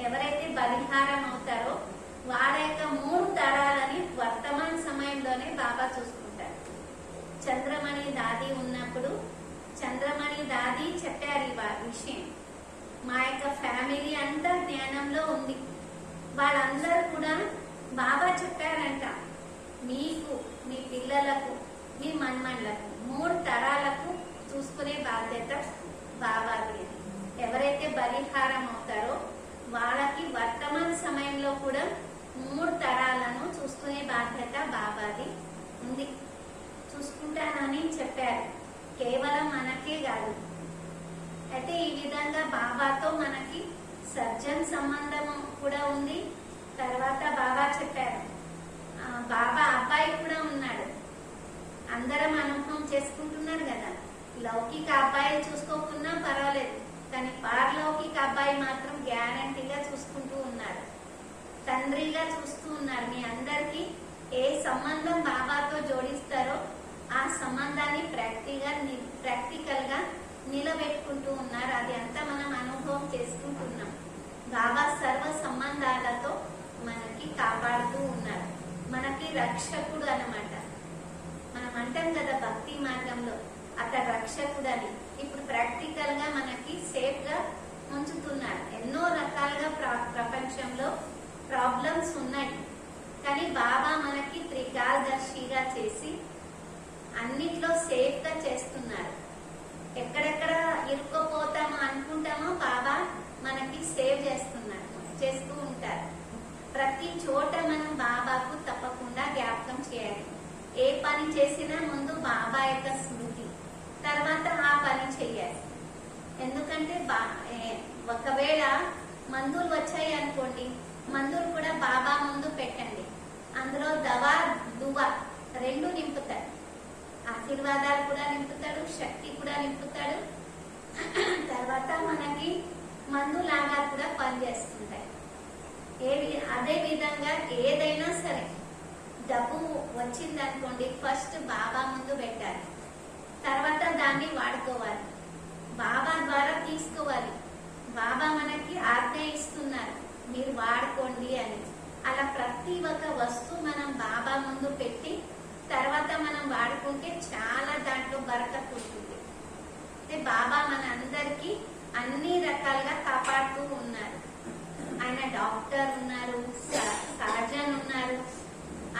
ఎవరైతే బలిహారం అవుతారో వాళ్ళ యొక్క 3 తరాలని వర్తమాన సమయంలోనే బాబా చూసుకుంటారు. చంద్రమణి దాది ఉన్నప్పుడు చంద్రమణి దాది చెప్పారు ఈ విషయం. మా యొక్క ఫ్యామిలీ అంతా జ్ఞానంలో ఉంది. వాళ్ళందరూ కూడా బాబా చెప్పారంట, మీకు, మీ పిల్లలకు, మీ మన్మన్లకు 3 తరాలకు చూసుకునే బాధ్యత బాబాది. ఎవరైతే బలిహారం అవుతారో వాళ్ళకి వర్తమాన సమయంలో కూడా 3 తరాలను చూసుకునే బాధ్యత బాబాది ఉంది. చూసుకుంటానని చెప్పారు. కేవలం మనకే కాదు. అయితే ఈ విధంగా బాబాతో మనకి సర్జన్ సంబంధం కూడా ఉంది. తర్వాత బాబా చెప్పారు, బాబా అబ్బాయి కూడా ఉన్నాడు. అందరం అనుభవం చేసుకుంటున్నారు కదా. లౌకిక అబ్బాయి చూసుకోకున్నా పర్వాలేదు, కానీ పారలౌకిక అబ్బాయి మాత్రం గ్యారంటీగా చూసుకుంటూ ఉన్నారు. తండ్రిగా చూస్తూ ఉన్నారు. మీ అందరికి ఏ సంబంధం బాబాతో జోడిస్తారో ఆ సంబంధాన్ని ప్రాక్టికల్ గా నిలబెట్టుకుంటూ ఉన్నారు. అది అంతా మనం అనుభవం చేసుకుంటున్నాం. బాబా సర్వ సంబంధాలతో మనకి కాపాడుతూ ఉన్నారు. మనకి రక్షకుడు అన్నమాట. మనం అంటాం కదా భక్తి మార్గంలో అతడు రక్షకుడు అని. ఇప్పుడు ప్రాక్టికల్ గా మనకి సేఫ్ గా ఉంచుతున్నారు. ఎన్నో రకాలుగా ప్రపంచంలో ప్రాబ్లమ్స్ ఉన్నాయి, కానీ బాబా మనకి త్రికాలదర్శిగా చేసి అన్నిట్లో సేఫ్ గా చేస్తున్నారు. ఎక్కడెక్కడ ఇరుక్కుపోతామో అనుకుంటామో బాబా మనకి సేవ్ చేస్తూ ఉంటారు. ప్రతి చోట మనం బాబాకు తప్పకుండా జ్ఞాపకం చేయాలి. ఏ పని చేసినా ముందు బాబా యొక్క స్మృతి, తర్వాత ఆ పని చెయ్యాలి. ఎందుకంటే ఒకవేళ మందులు వచ్చాయి అనుకోండి, మందులు కూడా బాబా ముందు పెట్టండి. అందులో దవా దువా రెండు నింపుతాడు. ఆశీర్వాదాలు కూడా నింపుతాడు, శక్తి కూడా నింపుతాడు. తర్వాత మనకి మందులాగా కూడా పనిచేస్తుంటాయి. అదే విధంగా ఏదైనా సరే డబ్బు వచ్చిందనుకోండి, ఫస్ట్ బాబా ముందు పెట్టాలి, తర్వాత దాన్ని వాడుకోవాలి, బాబా ద్వారా తీసుకోవాలి. బాబా మనకి ఆజ్ఞ ఇస్తున్నారు, మీరు వాడుకోండి అని. అలా ప్రతి ఒక్క వస్తువు మనం బాబా ముందు పెట్టి తర్వాత మనం వాడుకుంటే చాలా దాంట్లో బరకత్ ఉంటుంది. అంటే బాబా మన అందరికీ అన్ని రకాలుగా కాపాడుతూ ఉన్నారు. ఆయన డాక్టర్ ఉన్నారు, సర్జన్ ఉన్నారు,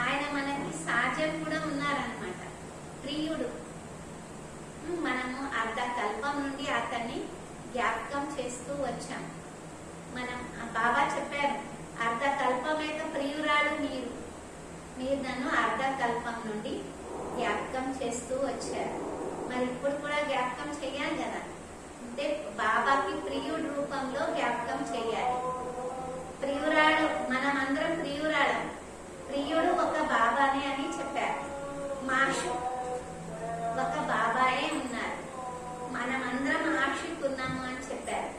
ఆయన మనకి సహజం కూడా ఉన్నారనమాట, ప్రియుడు. మనము అర్ధకల్పం నుండి అతన్ని జ్ఞాపకం చేస్తూ వచ్చాం. మనం బాబా చెప్పారు, అర్ధకల్పమేక ప్రియురాలు మీరు నన్ను అర్ధకల్పం నుండి జ్ఞాపకం చేస్తూ వచ్చారు. మరి ఇప్పుడు కూడా జ్ఞాపకం చెయ్యాలి కదా. అంటే బాబాకి ప్రియుడు రూపంలో జ్ఞాపకం చెయ్యాలి. ప్రియురాలు, మనం అందరం ప్రియురాలం. ప్రియుడు ఒక బాబానే అని చెప్పారు. మాషు ఒక బాబాయే ఉన్నారు. మనమందరం ఆశిస్తున్నాము అని చెప్పారు.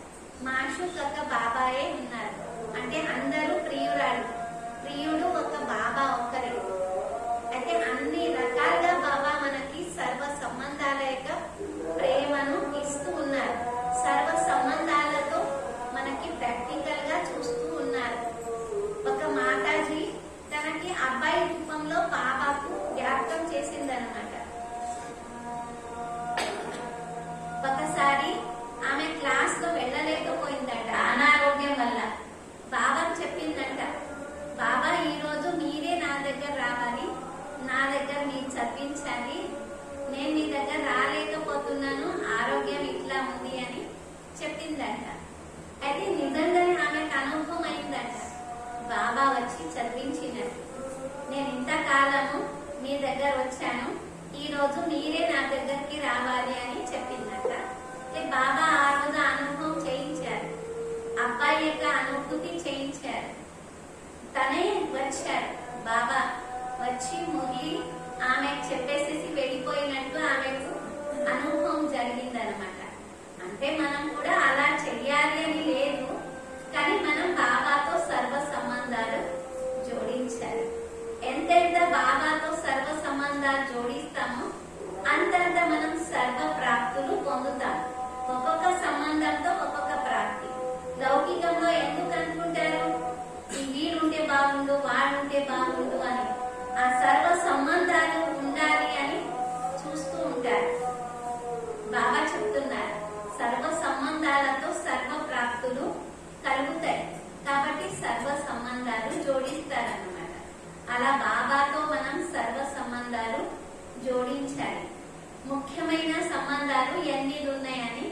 మాషు ఒక బాబాయే ఉన్నారు. అంటే అందరూ ప్రియురాలు. ప్రియుడు ఒక బాబా ఒక్కరే. అయితే అన్ని రకాలుగా బాబా మనకి సర్వ సంబంధాల యొక్క ప్రేమను ఇస్తూ ఉన్నారు. సర్వ సంబంధాలతో మనకి ప్రాక్టికల్ గా చూస్తూ ఉన్నారు. ఒక మాతాజీ తనకి అబ్బాయి రూపంలో బాబాకు జ్ఞాపకం చేసిందనమాట. ఒకసారి ఆమె క్లాస్ లో వెళ్ళలేకపోయిందట అనారోగ్యం వల్ల. బాబాకు చెప్పిందంట, బాబా ఈ రోజు మీరే నా దగ్గర రావాలి, నా దగ్గర మీరు చదివించాలి, నేను మీ దగ్గర రాలేకపోతున్నాను, ఆరోగ్యం ఇట్లా ఉంది అని చెప్పిందంట. అయితే నిజంగానే ఆమెకు అనుభవం అయిందంట, బాబా వచ్చి చదివించినట్టు. నేను ఇంతకాలము మీ దగ్గర వచ్చాను, ఈ రోజు మీరే నా దగ్గరికి రావాలి అని చెప్పిందంట. బాబా ఆ రోజు అనుభవం చేయించారు, అబ్బాయి యొక్క అనుభూతి చేయించారు. తనే వచ్చాడు, బాబా వచ్చి మురళి ఆమెకు చెప్పేసేసి వెళ్ళిపోయినట్టు ఆమెకు అనుభవం జరిగిందనమాట. అంటే మనం కూడా అలా చెయ్యాలి అని లేదు, కానీ మనం బాబాతో సర్వ సంబంధాలు జోడించాలి. ఎంతెంత బాబాతో సర్వ సంబంధాలు జోడిస్తామో అంతంత మనం సర్వ ప్రాప్తులు పొందుతాం. ఒక్కొక్క సంబంధంతో ఒక్కొక్క ప్రాప్తి. లౌకికంలో ఎందుకు అనుకుంటారు, వీడుంటే బాగుండు, వాడుంటే బాగుండు అని. ఆ సర్వ సంబంధాలు ఉండాలి అని చూస్తూ ఉంటారు. బాబా చెప్తున్నారు, సర్వ సంబంధాలతో సర్వ ప్రాప్తులు కలుగుతాయి. కాబట్టి సర్వ సంబంధాలు జోడిస్తారన్నమాట. అలా బాబాతో మనం సర్వ సంబంధాలు జోడించాలి. ముఖ్యమైన సంబంధాలు ఎనిమిది ఉన్నాయని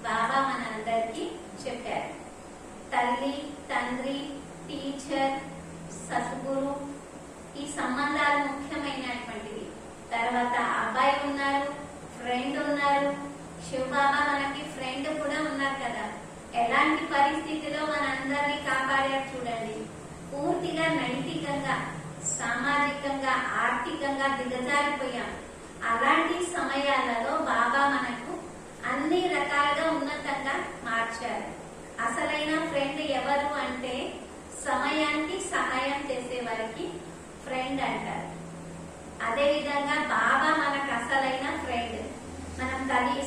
బాబా మనందరికీ చెప్పారు. తల్లి, తండ్రి, టీచర్, సద్గురు, ఈ సంబంధాలు ముఖ్యమైనటువంటివి. తర్వాత అబ్బాయి ఉన్నారు, ఫ్రెండ్ ఉన్నారు. శివబాబా మనకి ఫ్రెండ్ కూడా ఉన్నారు కదా. ఎలాంటి పరిస్థితిలో మనందరినీ కాపాడారు చూడండి. పూర్తిగా నైతికంగా, సామాజికంగా, ఆర్థికంగా దిగజారిపోయాం. అలాంటి సమయాలలో బాబా మనకు అన్ని రకాలుగా ఉన్నతంగా మార్చారు. అసలైన ఫ్రెండ్ ఎవరు అంటే సమయానికి సహాయం చేసే వారికి ఫ్రెండ్ అంటారు. అదే విధంగా బాబా మనకు అసలైన ఫ్రెండ్. మనం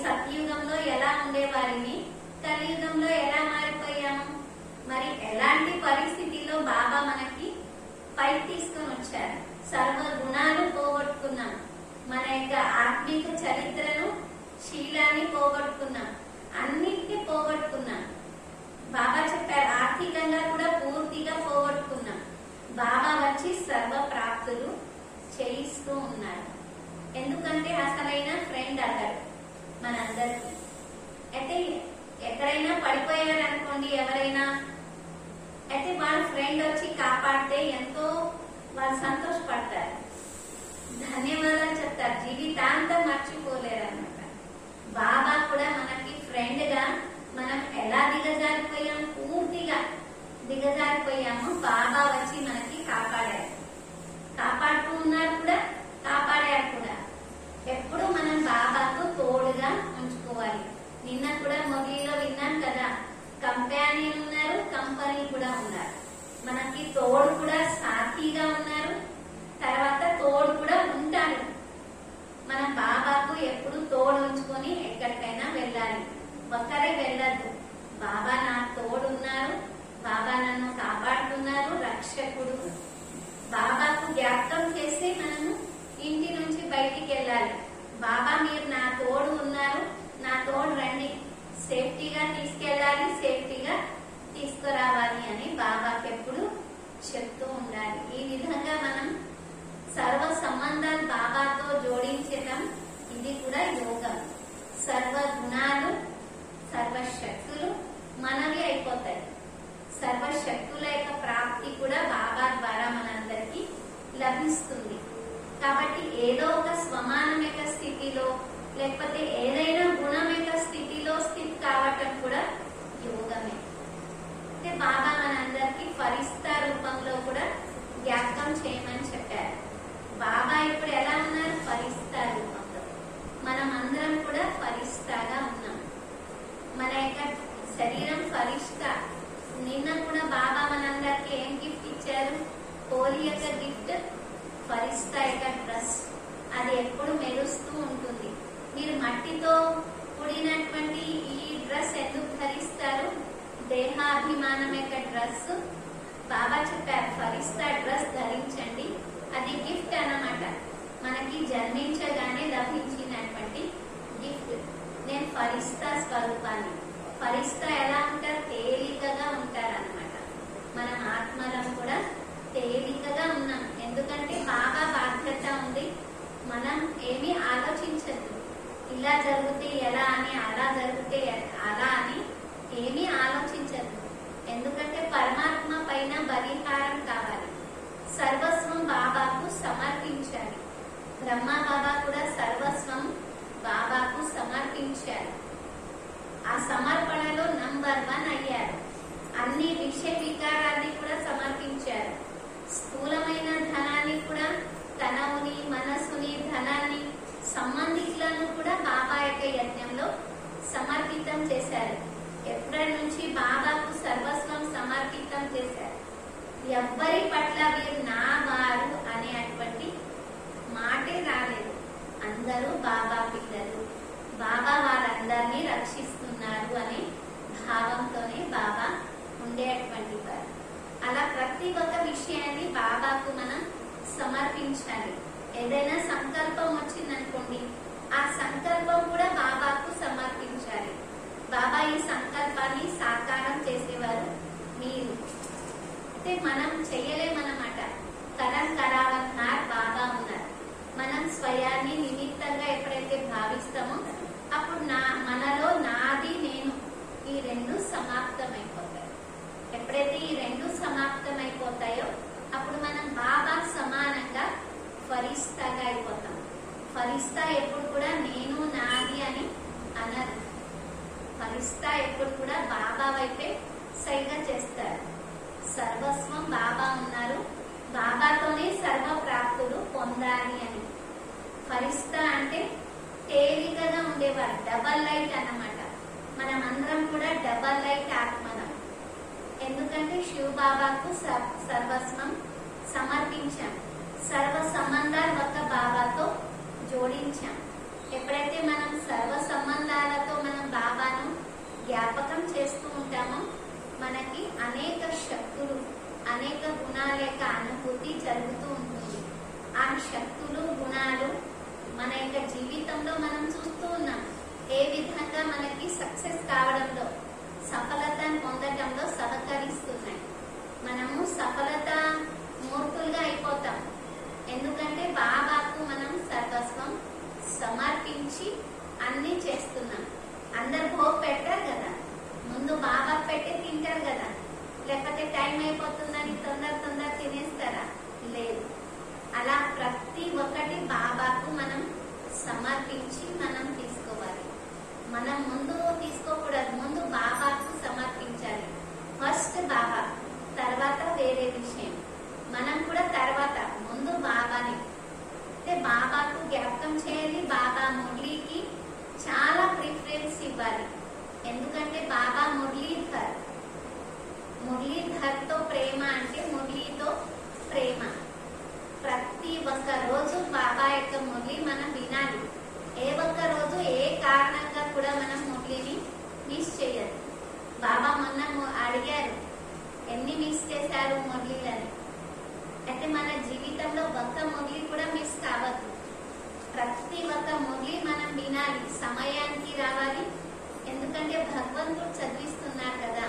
సత్యుగంలో ఎలా ఉండేవారిని కలియుగంలో ఎలా మారిపోయాము. మరి ఎలాంటి పరిస్థితిలో బాబా మనకి పైకి తీసుకొని వచ్చారు. సర్వ గుణాలు పోగొట్టుకున్నాం, మన యొక్క ఆత్మిక చరిత్రను శీలాన్ని పోగొట్టుకున్నాం, అన్నిటినీ పోగొట్టుకున్నాం. బాబా చెప్పారు ఆర్థికంగా కూడా పూర్తిగా పోగొట్టుకున్నాం. బాబా వచ్చి సర్వ ప్రాప్తులు చేయిస్తూ ఉన్నారు. ఎందుకంటే అసలైన ఫ్రెండ్ అతడు మనందరికి. అయితే ఎక్కడైనా పడిపోయారు అనుకోండి ఎవరైనా, అయితే వాళ్ళ ఫ్రెండ్ వచ్చి కాపాడితే ఎంతో వాళ్ళు సంతోషపడతారు, ధన్యవాదాలు చెప్తారు, జీవితాంతం మర్చిపోలేరు అనమాట. బాబా కూడా మనకి ఫ్రెండ్ గా మనం ఎలా దిగజారిపోయాము, పూర్తిగా దిగజారిపోయాము. బాబా వచ్చి మనకి కాపాడారు, కాపాడుతూ ఉన్నారు కూడా, కాపాడారు కూడా. ఎప్పుడు మనం బాబాకు తోడుగా ఉంచుకోవాలి. నిన్న కూడా మొదటిలో విన్నాం కదా, కంపానియన్ ఉన్నారు, కంపెనీ కూడా ఉన్నారు. మనకి తోడు కూడా సాథీగా ఉన్నారు, తర్వాత తోడు కూడా ఉంటారు. మనం బాబాకు ఎప్పుడు తోడు ఉంచుకొని ఎక్కడికైనా వెళ్ళాలి, ఒక్కరే వెళ్ళద్దు. బాబా నా తోడు ఉన్నారు, బాబా నన్ను కాపాడుతున్నారు, రక్షకుడు. బాబాకు జ్ఞాపకం చేసి మనము ఇంటి నుంచి బయటికి వెళ్ళాలి. బాబా మీరు నా తోడు ఉన్నారు, నా తోడు రండి, సేఫ్టీగా తీసుకెళ్ళాలి, సేఫ్టీగా తీసుకురావాలి అని బాబాకి ఎప్పుడు చెప్తూ ఉండాలి. ఈ విధంగా మనం సర్వ సంబంధాలు బాబాతో జోడించడం, ఇది కూడా యోగం. సర్వ గుణాలు, సర్వశక్తులు మనవి అయిపోతాయి. సర్వశక్తుల యొక్క ప్రాప్తి కూడా బాబా ద్వారా మనందరికీ లభిస్తుంది. కాబట్టి ఏదో ఒక స్వమానం యొక్క స్థితిలో, లేకపోతే ఏదైనా గుణం యొక్క స్థితిలో స్థితి కావటం కూడా యోగమే. అంటే బాబా మనందరికీ ఫరిస్తా రూపంలో కూడా జ్ఞాపకం చేయమని చెప్పారు. బాబా ఇప్పుడు ఎలా ఉన్నారు? ఫరిస్తా రూపంలో. మనం అందరం కూడా ఫరిస్తాగా ఉన్నాం. మన యొక్క శరీరం ఫరిస్తా. నిన్న కూడా బాబా మనందరికి ఏం గిఫ్ట్ ఇచ్చారు? హోలీ యొక్క గిఫ్ట్, ఫరిస్తా యొక్క డ్రెస్. అది ఎప్పుడు మెరుస్తూ ఉంటుంది. మీరు మట్టితో కూడినటువంటి ఈ డ్రెస్ ఎందుకు ధరిస్తారు? దేహాభిమానం యొక్క డ్రెస్. బాబా చెప్పారు ఫరిస్తా డ్రెస్ ధరించండి, అది గిఫ్ట్ అన్నమాట. మనకి జన్మించగానే లభించినటువంటి గిఫ్ట్. నేను ఫరిస్తా స్వరూపాన్ని. ఫరిస్తా ఎలా ఉంటారు? తేలికగా ఉంటారు అన్నమాట. మనం ఆత్మలం కూడా తేలికగా ఉన్నాం. ఎందుకంటే బాబా బాధ్యత ఉంది. మనం ఏమీ ఆలోచించద్దు, ఇలా జరిగితే ఎలా అని, అలా జరిగితే అలా అని ఏమీ ఆలోచించద్దు. ఎందుకంటే పరమాత్మ పైన బలిహారం కావాలి. సర్వస్వం బాబాకు సమర్పించాలి. బ్రహ్మ బాబా కూడా సర్వస్వం బాబాకు సమర్పించారు. ఆ సమర్పణలో నంబర్ 1 అయ్యారు. అన్ని విషయ వికారాన్ని కూడా సమర్పించారు. స్థూలమైన ధనాన్ని కూడా, తనవుని, మనసుని, ధనాన్ని, సంబంధికులను కూడా బాబా యొక్క యజ్ఞంలో సమర్పితం చేశారు. ఎప్పటి నుంచి బాబాకు సర్వస్వం సమర్పితం చేశారు. ఎవ్వరి పట్ల వీరు నా వారు అనేటువంటి మాటే రాలేదు. అందరూ బాబా పిల్లలు, బాబా వారందరినీ రక్షిస్తున్నారు అనే భావంతోనే బాబా ఉండేటువంటి వారు. అలా ప్రతి ఒక్క విషయాన్ని బాబాకు మనం సమర్పించాలి. ఏదైనా సంకల్పం వచ్చిందనుకోండి, ఆ సంకల్పం కూడా బాబాకు సమర్పించాలి. బాబా ఈ సంకల్పాన్ని సాకారం చేసేవారు మీరు. అయితే మనం చెయ్యలేమన్నమాట. కరం కరావన్నారు బాబా ఉన్నారు. మనం స్వయాన్ని నిమిత్తంగా ఎప్పుడైతే భావిస్తామో అప్పుడు మనలో నాది నేను ఈ రెండు సమాప్తమైపోతాయి. ఎప్పుడైతే ఈ రెండు సమాప్తమైపోతాయో అప్పుడు మనం బాబా సమానంగా ఫరిస్తాగా అయిపోతాం. ఫరిస్తా ఎప్పుడు కూడా నేను నాది అని అనరు. ఫరిస్తా ఎప్పుడు కూడా బాబా వైపే సైగ చేస్తారు. సర్వస్వం బాబా ఉన్నారు, బాబాతోనే సర్వ ప్రాప్తులు పొందాలి అని. ఫరిస్తా అంటే తేలికగా ఉండేవారు, డబల్ లైట్ అన్నమాట. మనం అందరం కూడా డబల్ లైట్ ఆత్మలం. ఎందుకంటే శివ బాబాకు సర్వస్వం సమర్పించాం. సర్వ సంబంధాలు ఒక్క బాబా గమనించాం. ఎప్పుడైతే మనం సర్వ సంబంధాలతో మనం బాబాను జ్ఞాపకం చేస్తూ ఉంటామో మనకి అనేక శక్తులు, అనేక గుణాల యొక్క అనుభూతి జరుగుతూ ఉంటుంది. ఆ శక్తులు, గుణాలు మన యొక్క జీవితంలో మనం చూస్తూ ఉన్నాం. ఏ విధంగా మనకి సక్సెస్ కావడంలో, సఫలతను పొందడంలో సహకరిస్తున్నాయి. మనము సఫలత మూర్తులుగా అయిపోతాం. ఎందుకంటే బాబాకు మనం సర్వస్వం సమర్పించి అన్ని చేస్తున్నాం. అందరు భోగ్ పెట్టారు కదా, ముందు బాబా పెట్టి తింటారు కదా, లేకపోతే టైం అయిపోతుందని తొందర తినేస్తారా? లేదు. అలా ప్రతి ఒక్కటి బాబాకు మనం సమర్పించి మనం తీసుకోవాలి. మనం ముందు తీసుకోకూడదు, ముందు బాబాకు సమర్పించాలి. ఫస్ట్ బాబా, తర్వాత వేరే విషయం. మనం కూడా తర్వాత, ముందు బాబాని అంటే బాబాకు జ్ఞాపకం చేయాలి. బాబా మురళీకి చాలా ప్రిఫరెన్స్ ఇవ్వాలి. ఎందుకంటే బాబా మురళీధర్తో ప్రేమ అంటే మురళీతో ప్రేమ. ప్రతి ఒక్క రోజు బాబా యొక్క మురళి మనం వినాలి. ఏ ఒక్క రోజు ఏ కారణంగా కూడా మనం మురళిని మిస్ చేయదు. బాబా మొన్న అడిగారు, ఎన్ని మిస్ చేశారు మురళీలని. అయితే మన జీవితంలో ఒక్క మురళి కూడా మిస్ కావద్దు. ప్రతి ఒక్క మురళి మనం వినాలి, సమయానికి రావాలి. ఎందుకంటే భగవంతుడు చదివిస్తున్నారు కదా,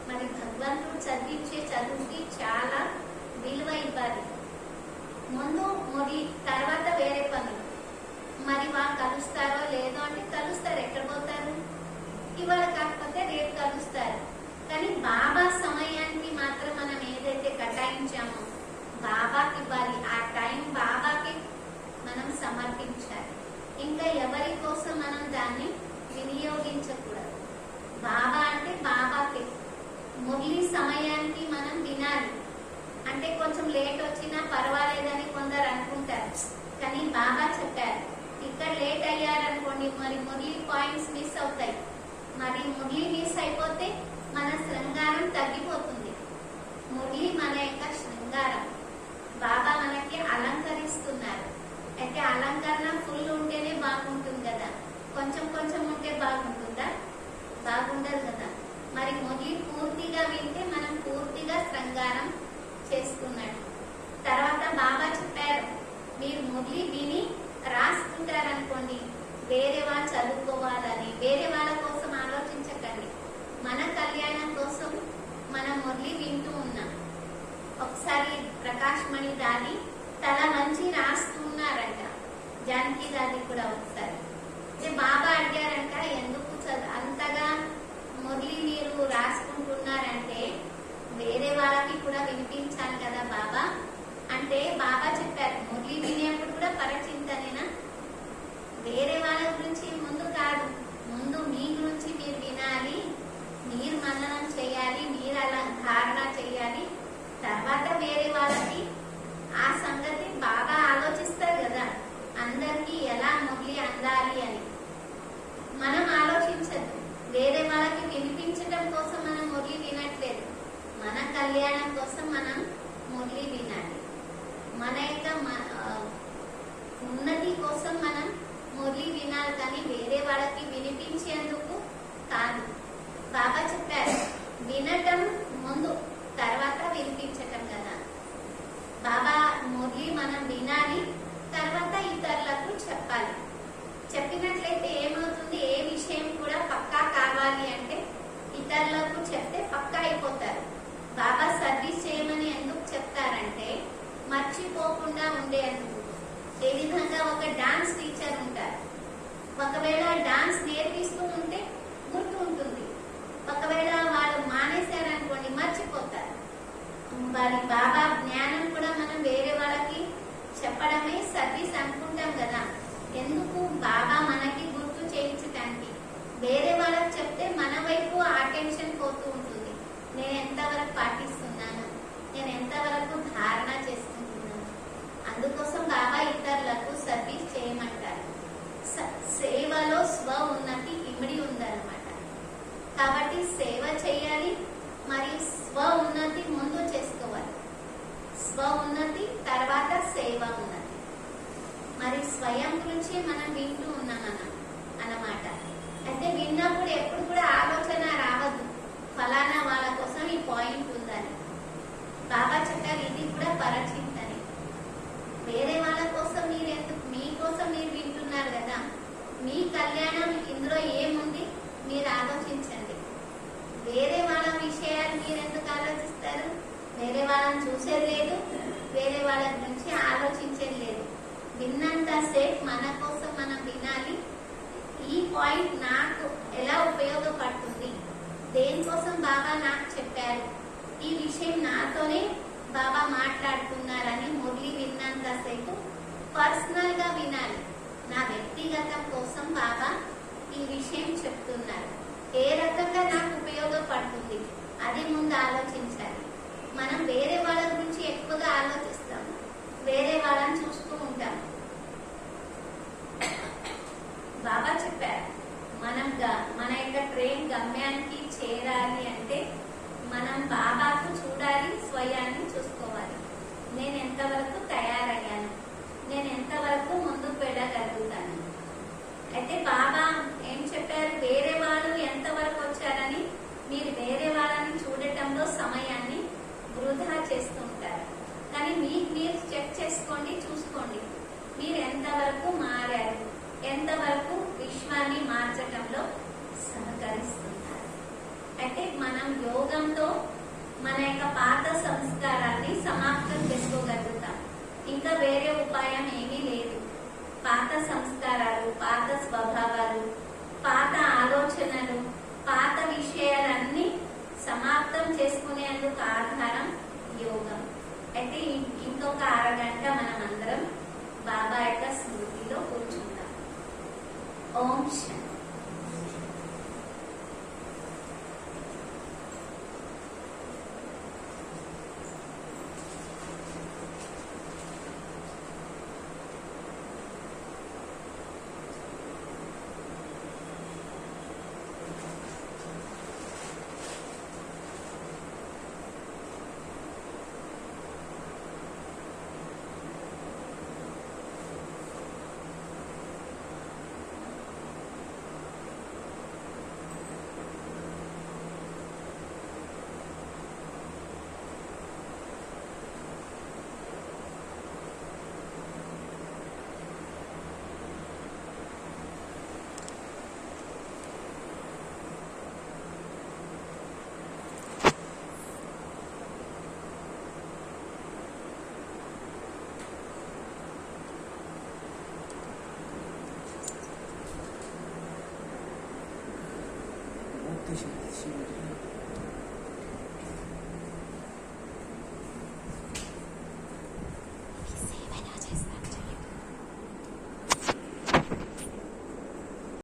మరి భగవంతుడు చదివించే చదువుకి చాలా విలువ ఇవ్వాలి. ముందు మురళి, తర్వాత వేరే పనులు. మరి వాళ్ళు కలుస్తారో లేదో అంటే కలుస్తారు. ఎక్కడ పోతారు? ఇవాళ కాకపోతే రేపు కలుస్తారు. కానీ బాబా సమయానికి మాత్రం మనం ఏదైతే కేటాయించామో బాబాకి ఇవ్వాలి. ఆ టైం బాబాకి మనం సమర్పించాలి. ఇంకా ఎవరి కోసం మనం దాన్ని వినియోగించకూడదు. బాబా అంటే బాబాకి. మురళి సమయానికి మనం వినాలి. అంటే కొంచెం లేట్ వచ్చినా పర్వాలేదని కొందరు అనుకుంటారు. కానీ బాబా చెప్పారు, ఇక్కడ లేట్ అయ్యారనుకోండి మరి మురళి పాయింట్స్ మిస్ అవుతాయి. మరి మురళి మిస్ అయిపోతే మన శృంగారం తగ్గిపోతుంది. మురళి మన యొక్క శృంగారం. బాబా మనకి అలంకరిస్తున్నారు. అయితే అలంకరణ ఫుల్ ఉంటేనే బాగుంటుంది కదా, కొంచెం కొంచెం ఉంటే బాగుంటుందా? బాగుండదు కదా. మరి మురళి పూర్తిగా వింటే మనం పూర్తిగా శృంగారం చేసుకున్నాడు. తర్వాత బాబా చెప్పారు, మీరు మురళి విని రాసుకుంటారనుకోండి, వేరే వాళ్ళు చదువుకోవాలని వేరే వాళ్ళ కోసం ఆలోచించకండి. మన కళ్యాణం కోసం మనం మురళి వింటూ ఉన్నాం. ఒకసారి ప్రకాష్ మణి దాది తల మంచి రాస్తున్నారంట, జానకి దాది కూడా ఒకసారి. బాబా అడిగారంట, ఎందుకు అంతగా మురళి మీరు రాసుకుంటున్నారంటే వేరే వాళ్ళకి కూడా వినిపించాలి కదా బాబా అంటే బాబా చెప్పారు, మురళి వినేప్పుడు కూడా పరచింతనేనా, వేరే వాళ్ళ గురించి ముందు కాదు, ముందు మీ గురించి మీరు వినాలి, మీరు మననం చేయాలి, మీరు అలా ధారణ చేయాలి. తర్వాత వేరే వాళ్ళకి ఆ సంగతి బాగా ఆలోచిస్తారు కదా, అందరికీ ఎలా మురళి అందాలి అని. మనం ఆలోచించదు, వేరే వాళ్ళకి వినిపించడం కోసం మనం మురళి వినట్లేదు. మన కళ్యాణం కోసం మనం మురళి వినాలి. మన యొక్క ఉన్నతి కోసం మనం మురళి వినాలి, కానీ వేరే వాళ్ళకి వినిపించేందుకు కాదు. బాబా చెప్పారు, వినటం ముందు, తర్వాత వినిపించటం కదా. బాబా మురళి మనం వినాలి, తర్వాత ఇతరులకు చెప్పాలి. చెప్పినట్లయితే ఏమవుతుంది, ఏ విషయం కూడా పక్కా కావాలి అంటే ఇతరులకు చెప్తే పక్కా అయిపోతారు. బాబా సర్వీస్ చేయమని ఎందుకు చెప్తారంటే మర్చిపోకుండా ఉండేందుకు. ఏ విధంగా ఒక డాన్స్ టీచర్ ఉంటారు, ఒకవేళ డాన్స్ నేర్పిస్తూ ఉంటే గుర్తు ఉంటుంది, ఒకవేళ వాళ్ళు మానేశారనుకోండి మర్చిపోతారు. మరి బాబా జ్ఞానం కూడా మనం వేరే వాళ్ళకి చెప్పడమే సర్వీస్ అనుకుంటాం కదా. ఎందుకు? బాబా మనకి గుర్తు చేయించటానికి. వేరే వాళ్ళకి చెప్తే మన వైపు అటెన్షన్ పోతూ ఉంటుంది. నేను ఎంతవరకు పాటిస్తున్నాను, నేను ఎంతవరకు ధారణ చేసుకుంటున్నాను. అందుకోసం బాబా ఇతరులకు సర్వీస్ చేయమంటారు. సేవలో స్వ ఉన్నతి ఇమిడి ఉందన్నమాట. కాబట్టి సేవ చేయాలి, మరి స్వ ఉన్నతి ముందు చేసుకోవాలి. స్వ ఉన్నతి తర్వాత సేవ ఉన్నతి. మరి స్వయం గురించి మనం వింటూ ఉన్నాం అన్నమాట. అయితే విన్నప్పుడు ఎప్పుడు కూడా ఆలోచన రావద్దు ఫలానా వాళ్ళ కోసం ఈ పాయింట్ ఉందని. బాబా చెప్పారు ఇది కూడా పరచింతనే. వేరే వాళ్ళ కోసం మీరు ఎందుకు, మీకోసం మీరు వింటున్నారు కదా, మీ కళ్యాణం ఇందులో ఏముంది మీరు ఆలోచించండి. వేరే వాళ్ళ విషయాలు మీరు ఎందుకు ఆలోచిస్తారు? వేరే వాళ్ళని చూసేది లేదు, వేరే వాళ్ళ గురించి ఆలోచించేది లేదు. విన్నంత సేపు మన కోసం మనం వినాలి. ఈ పాయింట్ నాకు ఎలా ఉపయోగపడుతుంది, దేనికోసం బాబా నాకు చెప్పారు, ఈ విషయం నాతోనే బాబా మాట్లాడుతున్నారని మురళి విన్నంత సేపు పర్సనల్ గా వినాలి. నా వ్యక్తిగతం కోసం బాబా ఈ విషయం చెప్తున్నారు, ఏ రకంగా నాకు ఉపయోగపడుతుంది అది ముందు ఆలోచించాలి. మనం వేరే వాళ్ళ గురించి ఎక్కువగా ఆలోచిస్తాము, వేరే వాళ్ళని చూస్తూ ఉంటాం. బాబా చెప్పారు మన యొక్క ట్రైన్ గమ్యానికి చేరాలి అంటే మనం బాబాకు చూడాలి, స్వయాన్ని చూసుకోవాలి. నేను ఎంతవరకు తయారయ్యాను, నేను ఎంతవరకు ముందుకు వెళ్ళగలుగుతాను. అయితే బాబా ఏం చెప్పారు, వేరే వాళ్ళు ఎంతవరకు వచ్చారని మీరు వేరే వాళ్ళని చూడటంలో సమయాన్ని వృధా చేస్తూ ఉంటారు. కానీ మీరు చెక్ చేసుకోండి, చూసుకోండి మీరు ఎంతవరకు మారారు, ఎంతవరకు విశ్వాన్ని మార్చటంలో సహకరిస్తున్నారు. అయితే మనం యోగంతో మన యొక్క పాత సంస్కారాన్ని సమాప్తం చేసుకోగలుగుతాం. ఇంకా వేరే ఉపాయం ఏమీ లేదు. పాత సంస్కారాలు, పాత స్వభావాలు, పాత ఆలోచనలు, పాత విషయాలన్నీ సమాప్తం చేసుకునేందుకు ఆధారం యోగం. అయితే ఇంకొక అరగంట మనం అందరం బాబా యొక్క స్మృతిలో కూర్చుంటాం. ఓం శాంతి. Deixa eu